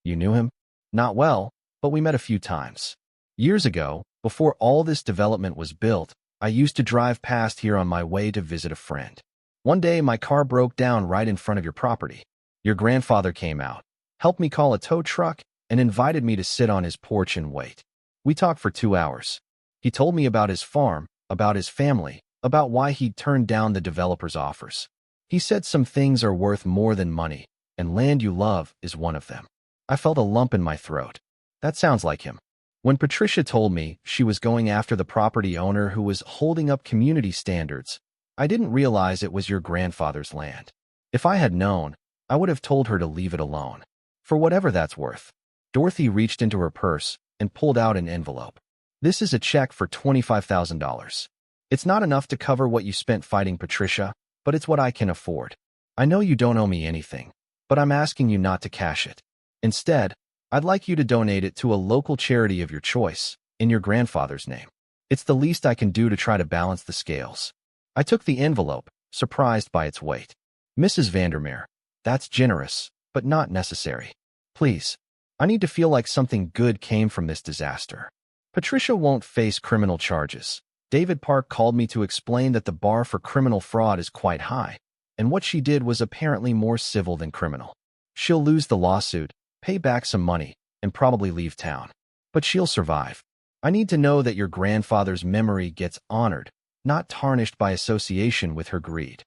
You knew him? Not well, but we met a few times. Years ago, before all this development was built, I used to drive past here on my way to visit a friend. One day, my car broke down right in front of your property. Your grandfather came out, helped me call a tow truck, and invited me to sit on his porch and wait. We talked for 2 hours. He told me about his farm, about his family, about why he'd turned down the developer's offers. He said some things are worth more than money, and land you love is one of them. I felt a lump in my throat. That sounds like him. When Patricia told me she was going after the property owner who was holding up community standards, I didn't realize it was your grandfather's land. If I had known, I would have told her to leave it alone. For whatever that's worth. Dorothy reached into her purse and pulled out an envelope. This is a check for $25,000. It's not enough to cover what you spent fighting Patricia, but it's what I can afford. I know you don't owe me anything, but I'm asking you not to cash it. Instead, I'd like you to donate it to a local charity of your choice, in your grandfather's name. It's the least I can do to try to balance the scales. I took the envelope, surprised by its weight. Mrs. Vandermeer, that's generous, but not necessary. Please, I need to feel like something good came from this disaster. Patricia won't face criminal charges. David Park called me to explain that the bar for criminal fraud is quite high, and what she did was apparently more civil than criminal. She'll lose the lawsuit, pay back some money, and probably leave town. But she'll survive. I need to know that your grandfather's memory gets honored, not tarnished by association with her greed.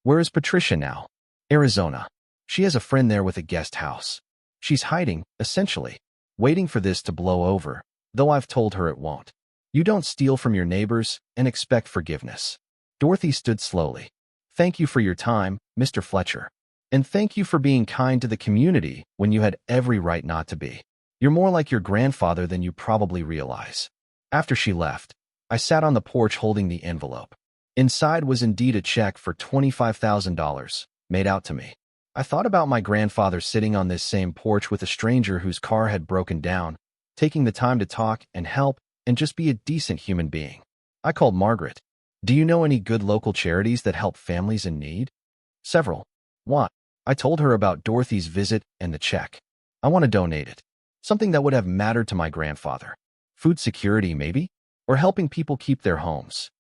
Where is Patricia now? Arizona. She has a friend there with a guest house. She's hiding, essentially, waiting for this to blow over, though I've told her it won't. You don't steal from your neighbors and expect forgiveness. Dorothy stood slowly. Thank you for your time, Mr. Fletcher. And thank you for being kind to the community when you had every right not to be. You're more like your grandfather than you probably realize. After she left, I sat on the porch holding the envelope. Inside was indeed a check for $25,000, made out to me. I thought about my grandfather sitting on this same porch with a stranger whose car had broken down, taking the time to talk and help and just be a decent human being. I called Margaret. Do you know any good local charities that help families in need? Several. One. I told her about Dorothy's visit and the check. I want to donate it. Something that would have mattered to my grandfather. Food security, maybe? Or helping people keep their homes.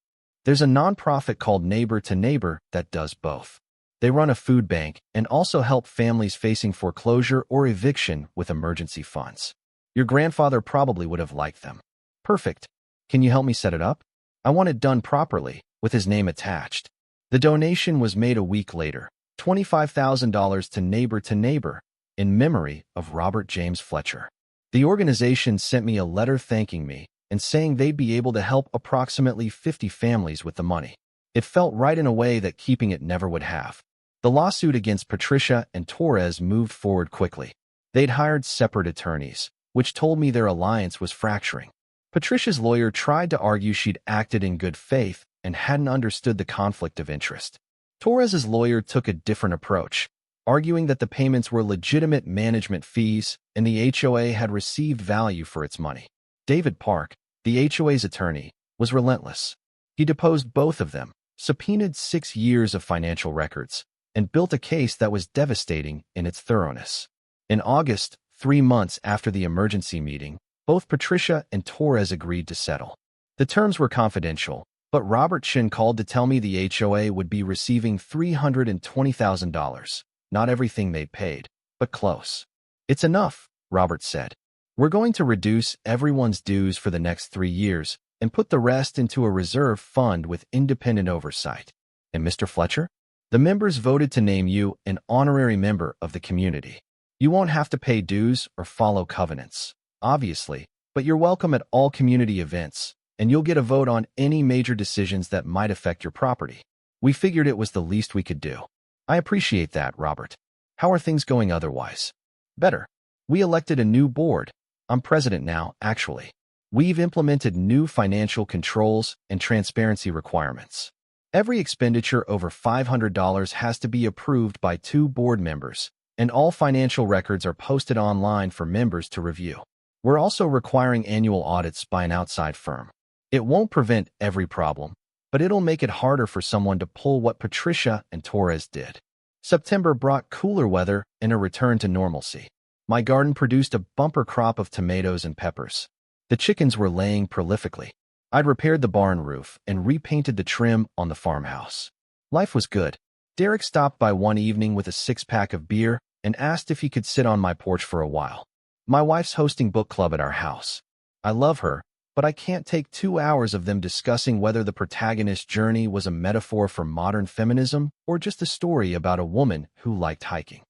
There's a nonprofit called Neighbor to Neighbor that does both. They run a food bank and also help families facing foreclosure or eviction with emergency funds. Your grandfather probably would have liked them. Perfect. Can you help me set it up? I want it done properly, with his name attached. The donation was made a week later, $25,000 to Neighbor, in memory of Robert James Fletcher. The organization sent me a letter thanking me and saying they'd be able to help approximately 50 families with the money. It felt right in a way that keeping it never would have. The lawsuit against Patricia and Torres moved forward quickly. They'd hired separate attorneys, which told me their alliance was fracturing. Patricia's lawyer tried to argue she'd acted in good faith and hadn't understood the conflict of interest. Torres's lawyer took a different approach, arguing that the payments were legitimate management fees and the HOA had received value for its money. David Park, the HOA's attorney, was relentless. He deposed both of them, subpoenaed 6 years of financial records, and built a case that was devastating in its thoroughness. In August, 3 months after the emergency meeting, both Patricia and Torres agreed to settle. The terms were confidential, but Robert Shin called to tell me the HOA would be receiving $320,000. Not everything they paid, but close. It's enough, Robert said. We're going to reduce everyone's dues for the next 3 years and put the rest into a reserve fund with independent oversight. And Mr. Fletcher? The members voted to name you an honorary member of the community. You won't have to pay dues or follow covenants, obviously, but you're welcome at all community events, and you'll get a vote on any major decisions that might affect your property. We figured it was the least we could do. I appreciate that, Robert. How are things going otherwise? Better. We elected a new board. I'm president now, actually. We've implemented new financial controls and transparency requirements. Every expenditure over $500 has to be approved by 2 board members, and all financial records are posted online for members to review. We're also requiring annual audits by an outside firm. It won't prevent every problem, but it'll make it harder for someone to pull what Patricia and Torres did. September brought cooler weather and a return to normalcy. My garden produced a bumper crop of tomatoes and peppers. The chickens were laying prolifically. I'd repaired the barn roof and repainted the trim on the farmhouse. Life was good. Derek stopped by one evening with a 6-pack of beer and asked if he could sit on my porch for a while. My wife's hosting book club at our house. I love her, but I can't take 2 hours of them discussing whether the protagonist's journey was a metaphor for modern feminism or just a story about a woman who liked hiking.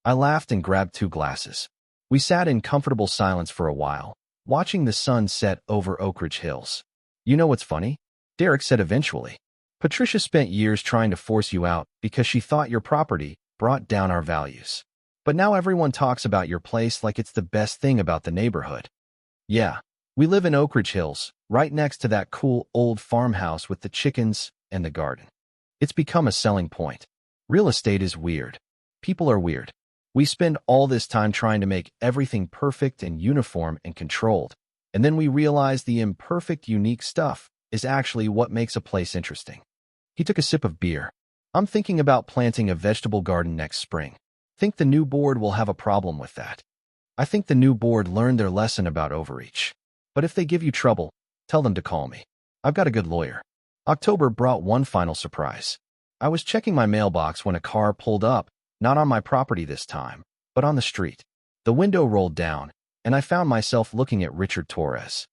I laughed and grabbed 2 glasses. We sat in comfortable silence for a while, watching the sun set over Oak Ridge Hills. You know what's funny? Derek said eventually. Patricia spent years trying to force you out because she thought your property brought down our values. But now everyone talks about your place like it's the best thing about the neighborhood. Yeah, we live in Oak Ridge Hills, right next to that cool old farmhouse with the chickens and the garden. It's become a selling point. Real estate is weird. People are weird. We spend all this time trying to make everything perfect and uniform and controlled, and then we realize the imperfect, unique stuff is actually what makes a place interesting. He took a sip of beer. I'm thinking about planting a vegetable garden next spring. Think the new board will have a problem with that. I think the new board learned their lesson about overreach. But if they give you trouble, tell them to call me. I've got a good lawyer. October brought one final surprise. I was checking my mailbox when a car pulled up, not on my property this time, but on the street. The window rolled down, and I found myself looking at Richard Torres.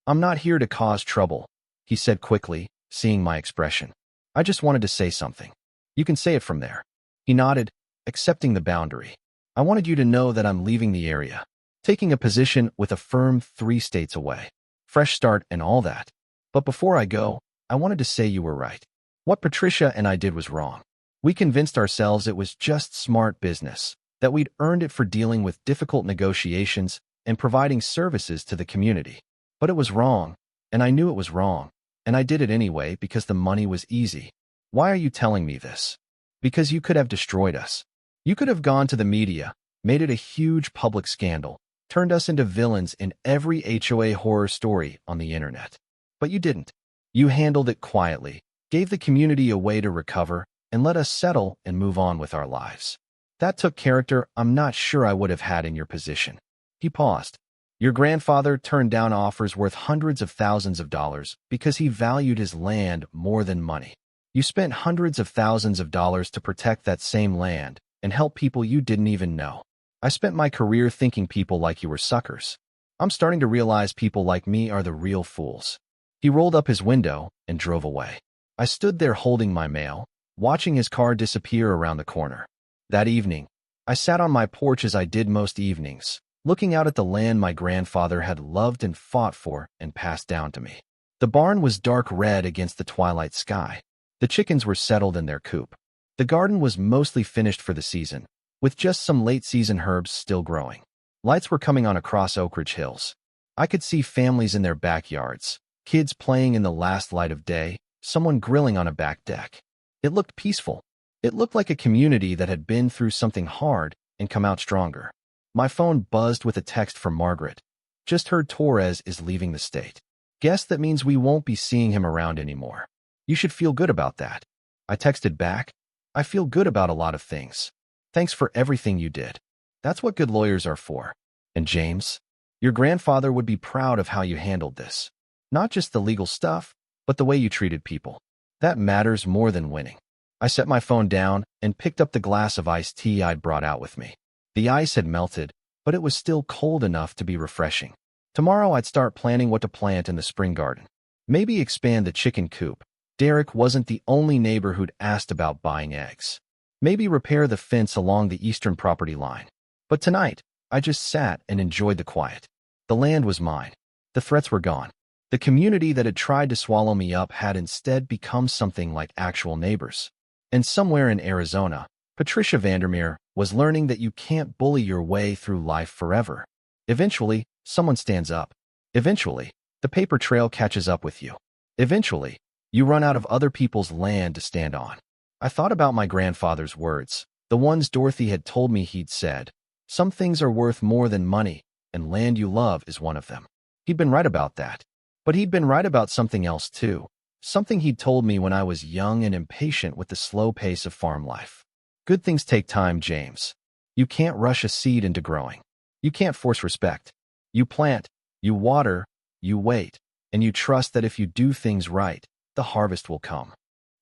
I'm not here to cause trouble, he said quickly, seeing my expression. I just wanted to say something. You can say it from there. He nodded, accepting the boundary. I wanted you to know that I'm leaving the area, taking a position with a firm 3 states away. Fresh start and all that. But before I go, I wanted to say you were right. What Patricia and I did was wrong. We convinced ourselves it was just smart business, that we'd earned it for dealing with difficult negotiations and providing services to the community. But it was wrong, and I knew it was wrong, and I did it anyway because the money was easy. Why are you telling me this? Because you could have destroyed us. You could have gone to the media, made it a huge public scandal, turned us into villains in every HOA horror story on the internet. But you didn't. You handled it quietly, gave the community a way to recover, and let us settle and move on with our lives. That took character I'm not sure I would have had in your position. He paused. Your grandfather turned down offers worth hundreds of thousands of dollars because he valued his land more than money. You spent hundreds of thousands of dollars to protect that same land and help people you didn't even know. I spent my career thinking people like you were suckers. I'm starting to realize people like me are the real fools. He rolled up his window and drove away. I stood there holding my mail, watching his car disappear around the corner. That evening, I sat on my porch as I did most evenings, looking out at the land my grandfather had loved and fought for and passed down to me. The barn was dark red against the twilight sky. The chickens were settled in their coop. The garden was mostly finished for the season, with just some late-season herbs still growing. Lights were coming on across Oak Ridge Hills. I could see families in their backyards, kids playing in the last light of day, someone grilling on a back deck. It looked peaceful. It looked like a community that had been through something hard and come out stronger. My phone buzzed with a text from Margaret. Just heard Torres is leaving the state. Guess that means we won't be seeing him around anymore. You should feel good about that. I texted back. I feel good about a lot of things. Thanks for everything you did. That's what good lawyers are for. And James, your grandfather would be proud of how you handled this. Not just the legal stuff, but the way you treated people. That matters more than winning. I set my phone down and picked up the glass of iced tea I'd brought out with me. The ice had melted, but it was still cold enough to be refreshing. Tomorrow I'd start planning what to plant in the spring garden. Maybe expand the chicken coop. Derek wasn't the only neighbor who'd asked about buying eggs. Maybe repair the fence along the eastern property line. But tonight, I just sat and enjoyed the quiet. The land was mine. The threats were gone. The community that had tried to swallow me up had instead become something like actual neighbors. And somewhere in Arizona, Patricia Vandermeer was learning that you can't bully your way through life forever. Eventually, someone stands up. Eventually, the paper trail catches up with you. Eventually, you run out of other people's land to stand on. I thought about my grandfather's words, the ones Dorothy had told me he'd said. Some things are worth more than money, and land you love is one of them. He'd been right about that. But he'd been right about something else too. Something he'd told me when I was young and impatient with the slow pace of farm life. Good things take time, James. You can't rush a seed into growing. You can't force respect. You plant, you water, you wait, and you trust that if you do things right, the harvest will come.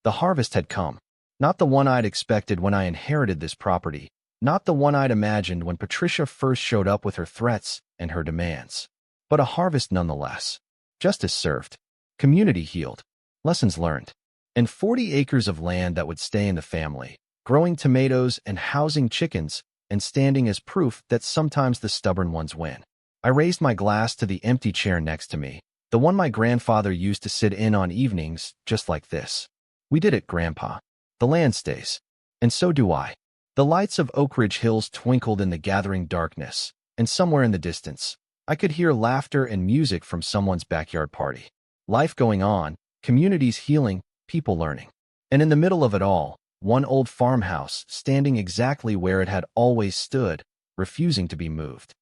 The harvest had come. Not the one I'd expected when I inherited this property. Not the one I'd imagined when Patricia first showed up with her threats and her demands. But a harvest nonetheless. Justice served. Community healed. Lessons learned. And 40 acres of land that would stay in the family, growing tomatoes and housing chickens, and standing as proof that sometimes the stubborn ones win. I raised my glass to the empty chair next to me, the one my grandfather used to sit in on evenings just like this. We did it, Grandpa. The land stays. And so do I. The lights of Oak Ridge Hills twinkled in the gathering darkness, and somewhere in the distance, I could hear laughter and music from someone's backyard party. Life going on, communities healing, people learning. And in the middle of it all, one old farmhouse standing exactly where it had always stood, refusing to be moved.